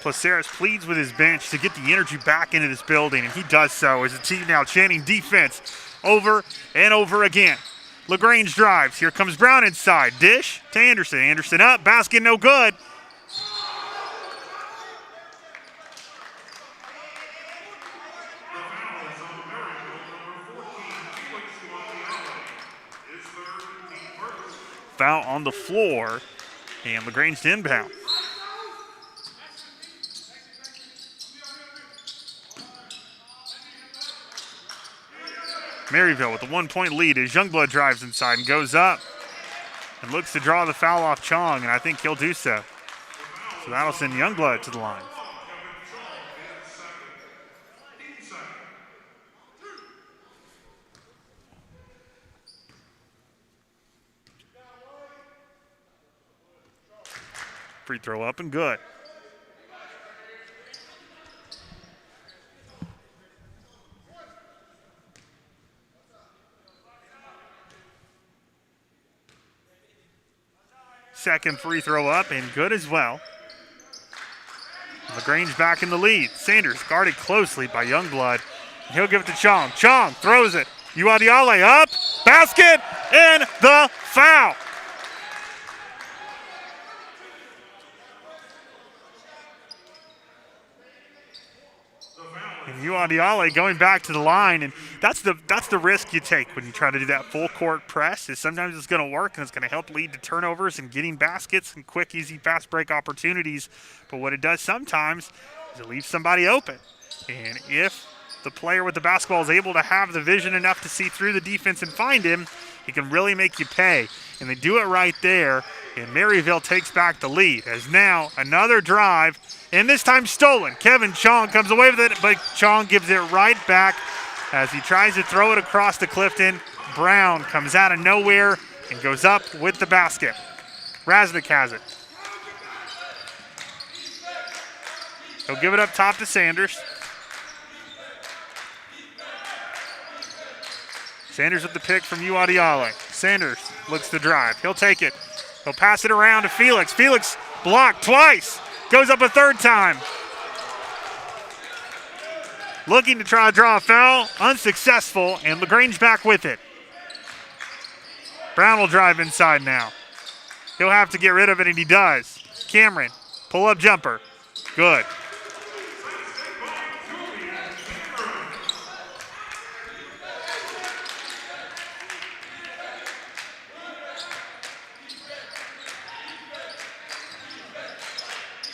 Placeres pleads with his bench to get the energy back into this building, and he does so as the team now chanting defense over and over again. LaGrange drives. Here comes Brown inside. Dish to Anderson. Anderson up. Basket no good. Foul on the floor, and LaGrange to inbound. Maryville with a 1 point lead as Youngblood drives inside and goes up and looks to draw the foul off Chong, and I think he'll do so. So that'll send Youngblood to the line. Free throw up and good. Second free throw up and good as well. LaGrange back in the lead. Sanders guarded closely by Youngblood. He'll give it to Chong. Chong throws it. Uadiale up. Basket and the foul. And Uadiale going back to the line, and that's the risk you take when you try to do that full court press. Is sometimes it's going to work and it's going to help lead to turnovers and getting baskets and quick, easy, fast break opportunities. But what it does sometimes is it leaves somebody open. And if the player with the basketball is able to have the vision enough to see through the defense and find him, he can really make you pay. And they do it right there, and Maryville takes back the lead. As now another drive, and this time stolen. Kevin Chong comes away with it, but Chong gives it right back as he tries to throw it across to Clifton. Brown comes out of nowhere and goes up with the basket. Raznick has it. He'll give it up top to Sanders. Sanders with the pick from Uadiale. Sanders looks to drive. He'll take it. He'll pass it around to Felix. Felix blocked twice. Goes up a third time. Looking to try to draw a foul. Unsuccessful, and LaGrange back with it. Brown will drive inside now. He'll have to get rid of it, and he does. Cameron, pull-up jumper. Good.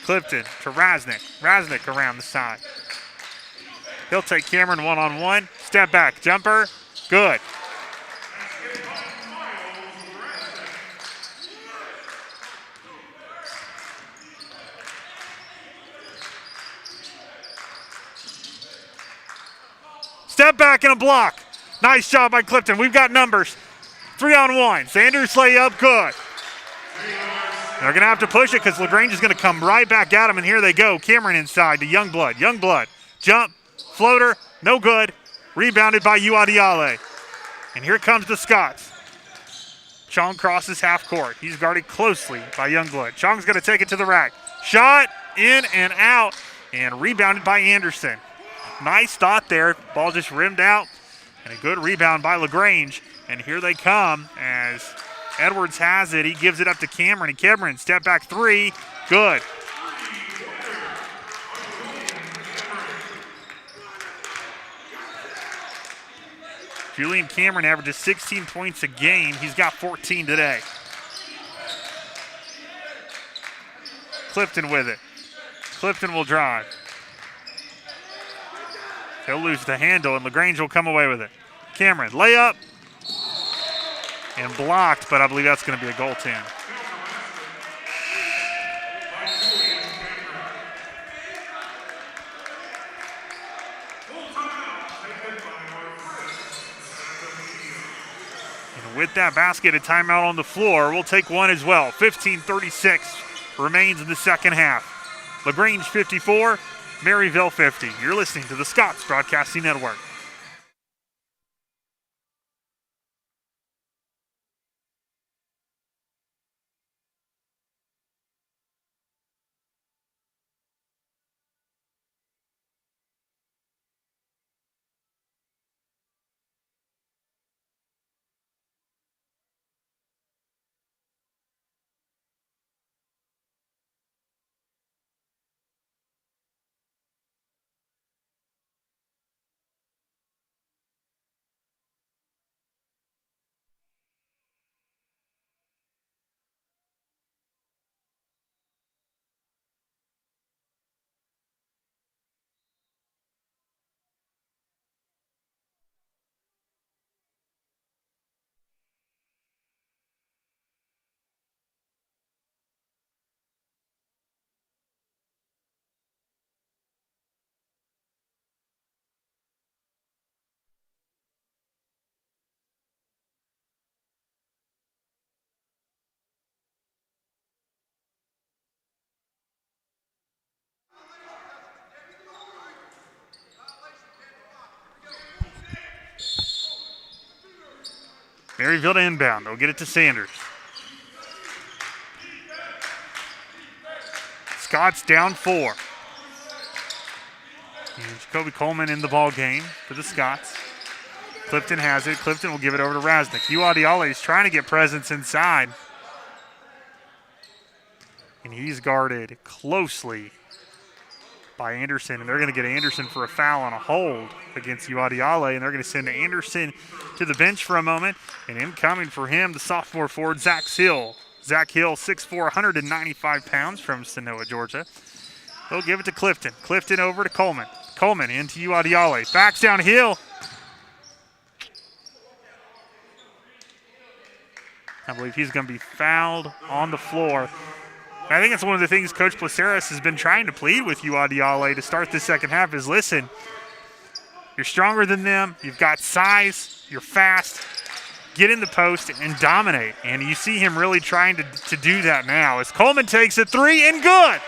Clifton to Raznick. Raznick around the side. He'll take Cameron one-on-one. Step back, jumper. Good. Step back and a block. Nice job by Clifton. We've got numbers. 3-on-1. Sanders layup, good. They're going to have to push it because LaGrange is going to come right back at him, and here they go. Cameron inside to Youngblood. Youngblood, jump, floater, no good. Rebounded by Uadiale. And here comes the Scots. Chong crosses half court. He's guarded closely by Youngblood. Chong's going to take it to the rack. Shot, in and out, and rebounded by Anderson. Nice thought there. Ball just rimmed out, and a good rebound by LaGrange. And here they come as Edwards has it. He gives it up to Cameron, and Cameron, step back three. Good. Julian Cameron averages 16 points a game. He's got 14 today. Clifton with it. Clifton will drive. He'll lose the handle, and LaGrange will come away with it. Cameron, layup. And blocked, but I believe that's going to be a goaltend. And with that basket, a timeout on the floor. We'll take one as well. 15:36 remains in the second half. LaGrange 54, Maryville 50. You're listening to the Scots Broadcasting Network. Maryville to inbound. They'll get it to Sanders. Scott's down 4. And Jacoby Coleman in the ball game for the Scots. Clifton has it. Clifton will give it over to Raznick. Uadiale is trying to get presence inside. And he's guarded closely by Anderson, and they're going to get Anderson for a foul on a hold against Uadiale, and they're going to send Anderson to the bench for a moment. And incoming for him, the sophomore forward, Zach Hill. Zach Hill, 6'4", 195 pounds from Sanoa, Georgia. They'll give it to Clifton. Clifton over to Coleman. Coleman into Uadiale. Backs downhill. I believe he's going to be fouled on the floor. I think it's one of the things Coach Placeres has been trying to plead with Uadiale to start the second half is, listen, you're stronger than them. You've got size. You're fast. Get in the post and dominate. And you see him really trying to do that now as Coleman takes a three and good.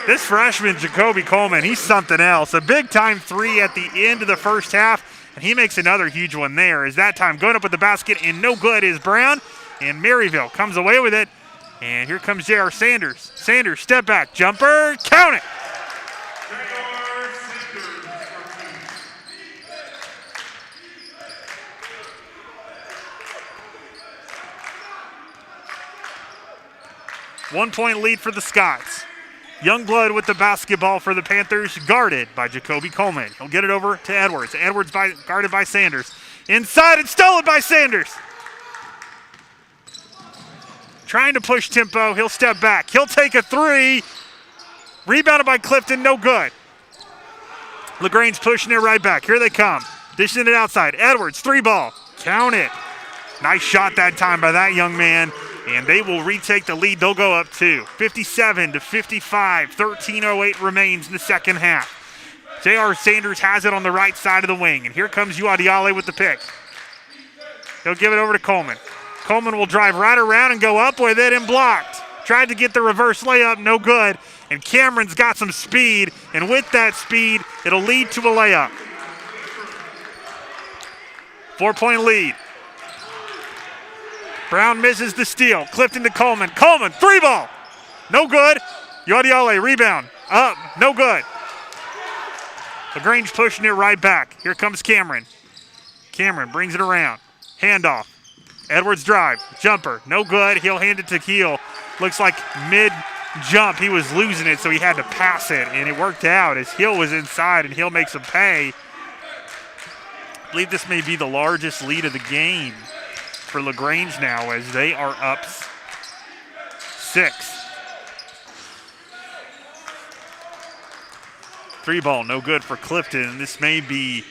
This freshman, Jacoby Coleman, he's something else. A big-time three at the end of the first half, and he makes another huge one there. As that time going up with the basket and no good is Brown, and Maryville comes away with it. And here comes J.R. Sanders. Sanders, step back, jumper, count it. J.R. Sanders for 2. 1 point lead for the Scots. Youngblood with the basketball for the Panthers, guarded by Jacoby Coleman. He'll get it over to Edwards. Edwards guarded by Sanders. Inside and stolen by Sanders. Trying to push tempo. He'll step back. He'll take a three. Rebounded by Clifton, no good. LaGrange pushing it right back. Here they come. Dishing it outside. Edwards, three ball. Count it. Nice shot that time by that young man. And they will retake the lead. They'll go up 2. 57-55. 13:08 remains in the second half. J.R. Sanders has it on the right side of the wing. And here comes Uadiale with the pick. He'll give it over to Coleman. Coleman will drive right around and go up with it and blocked. Tried to get the reverse layup, no good. And Cameron's got some speed. And with that speed, it'll lead to a layup. 4-point lead. Brown misses the steal. Clifton to Coleman. Coleman, three ball. No good. Uadiale, rebound. Up, no good. LaGrange pushing it right back. Here comes Cameron. Cameron brings it around. Handoff. Edwards drive. Jumper, no good. He'll hand it to Keel. Looks like mid-jump. He was losing it, so he had to pass it, and it worked out as Hill was inside, and Hill makes him pay. I believe this may be the largest lead of the game for LaGrange now as they are up 6. Three ball, no good for Clifton. This may be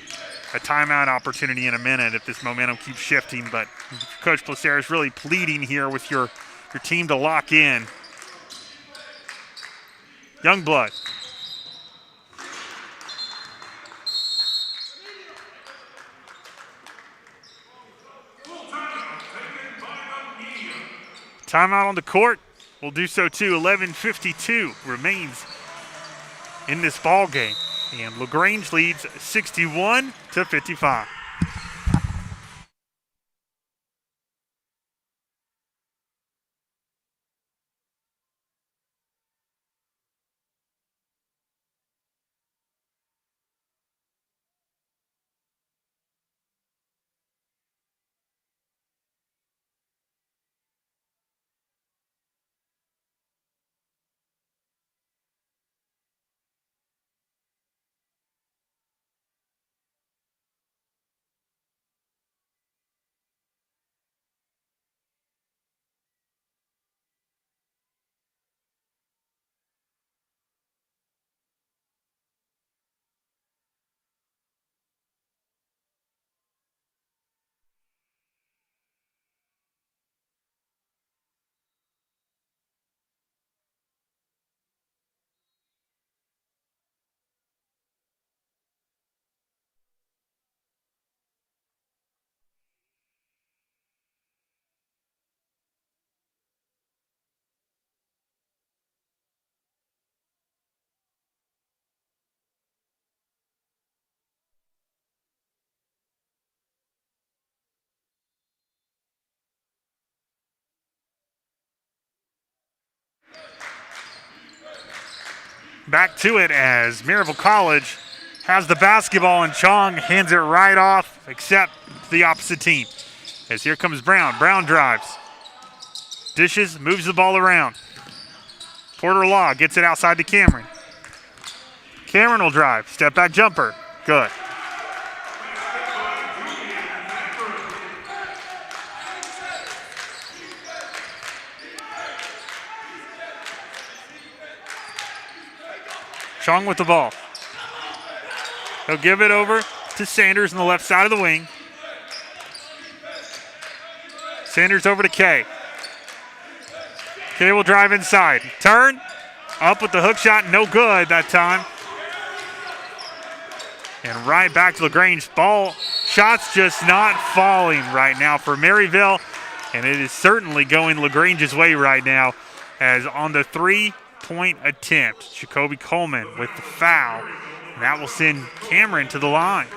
a timeout opportunity in a minute if this momentum keeps shifting, but Coach Placeres really pleading here with your team to lock in. Youngblood. Timeout on the court. We'll do so too. 11:52 remains in this ball game. And LaGrange leads 61-55. Back to it as Maryville College has the basketball and Chong hands it right off, except the opposite team. As here comes Brown. Brown drives. Dishes, moves the ball around. Porter Law gets it outside to Cameron. Cameron will drive. Step back jumper. Good. Chong with the ball. He'll give it over to Sanders on the left side of the wing. Sanders over to Kay. Kay will drive inside. Turn. Up with the hook shot. No good that time. And right back to LaGrange. Ball shots just not falling right now for Maryville. And it is certainly going LaGrange's way right now, as on the 3-point attempt, Jacoby Coleman with the foul. And that will send Cameron to the line.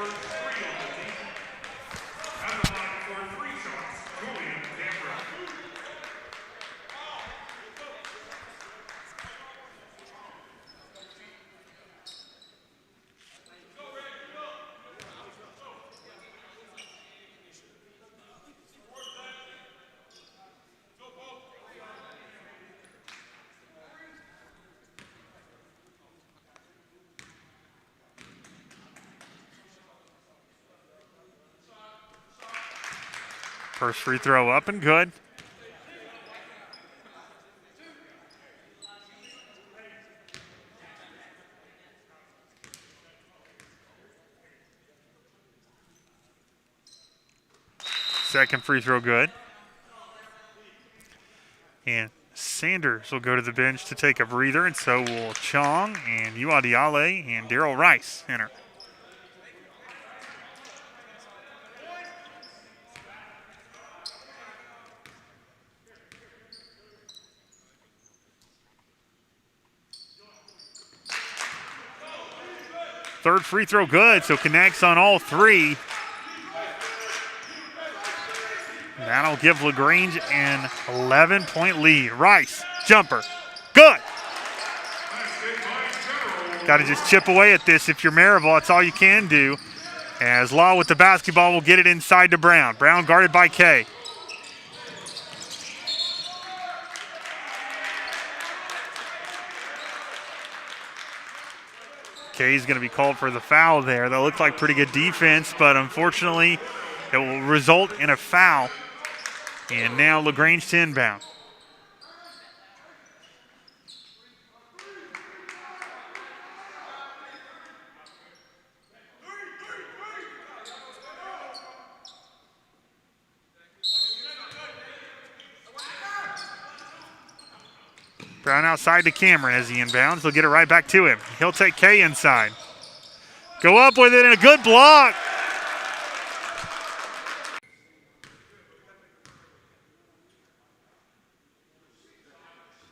First free throw up and good. Second free throw good. And Sanders will go to the bench to take a breather, and so will Chong and Uadiale and Daryl Rice enter. Third free throw good, so connects on all three. That'll give LaGrange an 11-point lead. Rice, jumper, good. Got to just chip away at this if you're Maryville. That's all you can do. As Law with the basketball will get it inside to Brown. Brown guarded by Kay. Kay's going to be called for the foul there. That looked like pretty good defense, but unfortunately it will result in a foul. And now LaGrange to inbound. Brown outside to Cameron as he inbounds. They'll get it right back to him. He'll take Kay inside. Go up with it and a good block.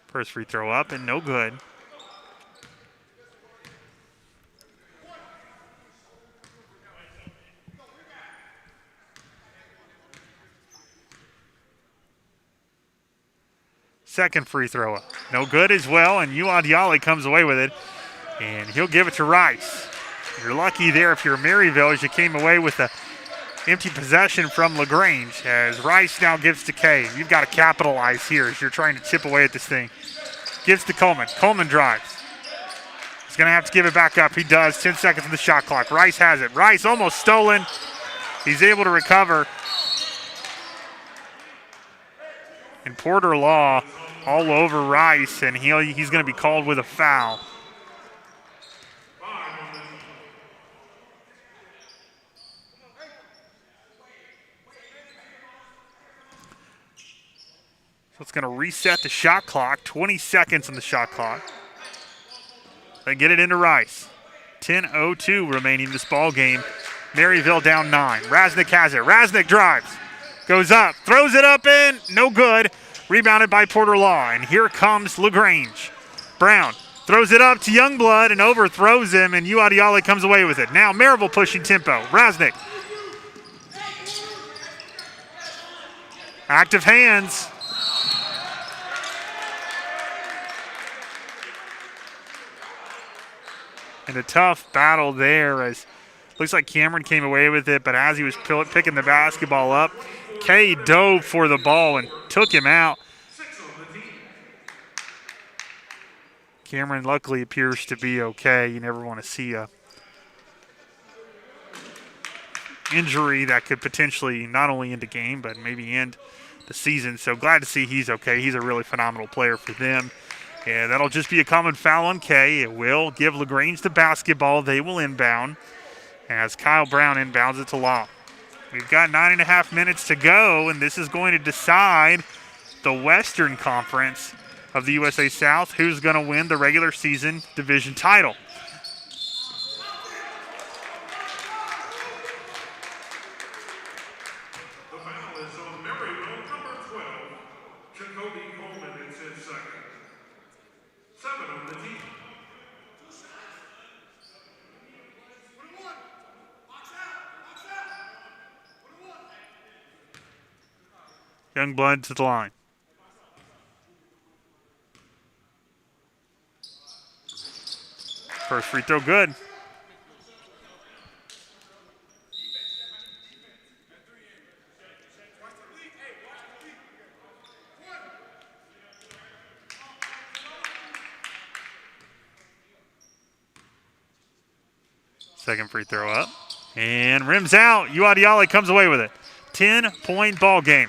First free throw up and no good. Second free throw up. No good as well, and Uadiale comes away with it, and he'll give it to Rice. You're lucky there if you're Maryville, as you came away with a empty possession from LaGrange, as Rice now gives to Kay. You've got to capitalize here as you're trying to chip away at this thing. Gives to Coleman. Coleman drives. He's going to have to give it back up. He does. 10 seconds on the shot clock. Rice has it. Rice almost stolen. He's able to recover. And Porter Law all over Rice, and he's going to be called with a foul. So it's going to reset the shot clock. 20 seconds on the shot clock. They get it into Rice. 10:02 remaining in this ball game. Maryville down 9. Rasnick has it. Rasnick drives. Goes up. Throws it up in. No good. Rebounded by Porter Law. And here comes LaGrange. Brown throws it up to Youngblood and overthrows him, and Uadiale comes away with it. Now Maryville pushing tempo. Rasnick. Active hands. And a tough battle there, as looks like Cameron came away with it, but as he was picking the basketball up, Kay dove for the ball and took him out. Cameron luckily appears to be okay. You never want to see a injury that could potentially not only end the game, but maybe end the season. So glad to see he's okay. He's a really phenomenal player for them. And that'll just be a common foul on Kay. It will give LaGrange the basketball. They will inbound. as Kyle Brown inbounds it to Law. We've got 9.5 minutes to go, and this is going to decide the Western Conference of the USA South, who's going to win the regular season division title. The foul is on Maryville, number 12. Jacoby Coleman, it's his second. 7 on the team. Youngblood to the line. First free throw good. Second free throw up. And rims out. Uadiale comes away with it. 10-point ball game.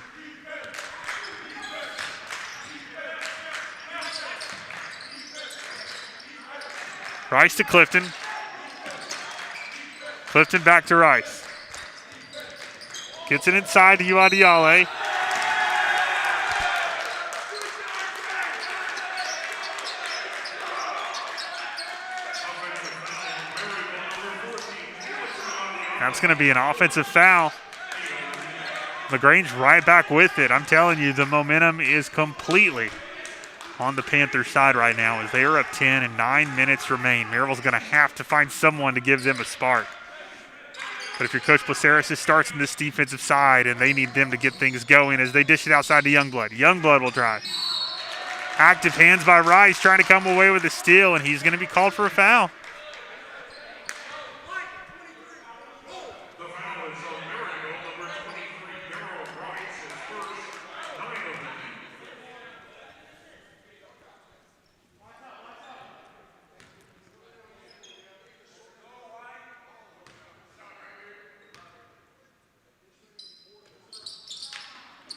Rice to Clifton. Clifton back to Rice. Gets it inside to Uadiale. That's going to be an offensive foul. LaGrange right back with it. I'm telling you, the momentum is completely on the Panthers side right now as they are up 10 and 9 minutes remain. Maryville's going to have to find someone to give them a spark. But if your coach Placeris starts in this defensive side and they need them to get things going as they dish it outside to Youngblood. Youngblood will drive. Active hands by Rice trying to come away with a steal, and he's going to be called for a foul.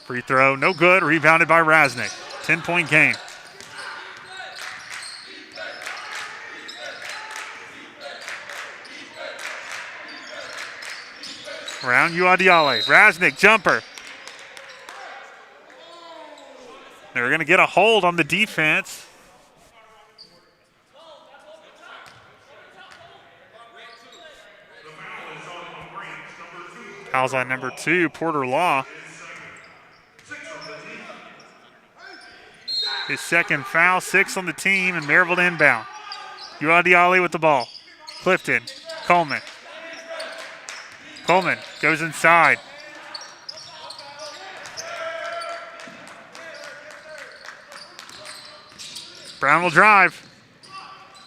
Free throw, no good. Rebounded by Raznick. 10-point game. Around Uadiale. Raznick, jumper. They're going to get a hold on the defense. Foul's on number 2, Porter Law. His second foul, 6 on the team, and Maryville inbound. Uadiale with the ball. Clifton, Coleman. Coleman goes inside. Brown will drive.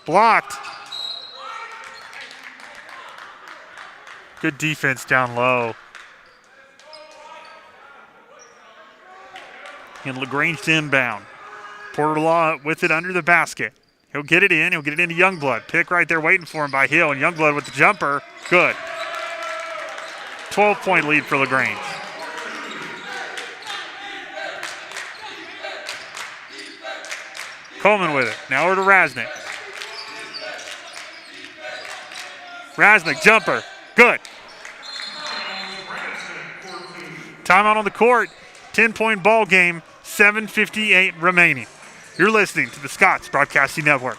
Blocked. Good defense down low. And LaGrange to inbound. Porter Law with it under the basket. He'll get it in. He'll get it into Youngblood. Pick right there waiting for him by Hill. And Youngblood with the jumper. Good. 12-point lead for LaGrange. Coleman with it. Now over to Raznick. Raznick, jumper. Good. Timeout on the court. 10-point ball game. 7:58 remaining. You're listening to the Scots Broadcasting Network.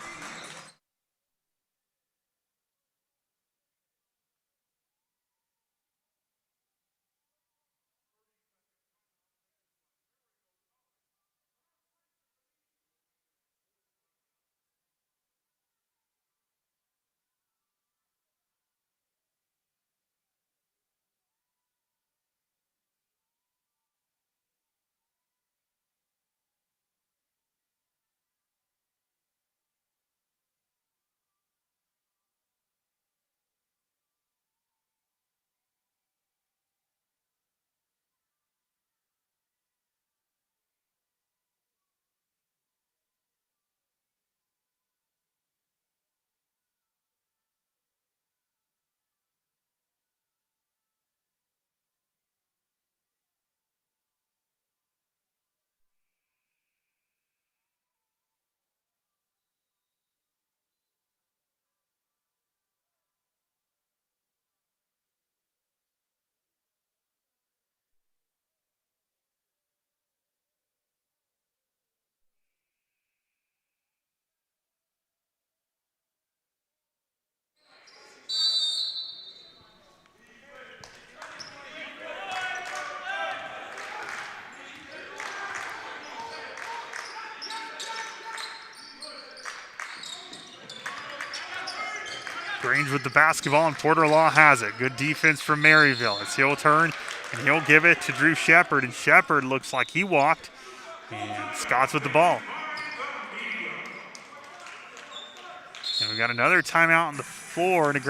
Grange with the basketball, and Porter Law has it. Good defense from Maryville. As he'll turn, and he'll give it to Drew Shepard, and Shepard looks like he walked. And Scott's with the ball. And we got another timeout on the floor, and a great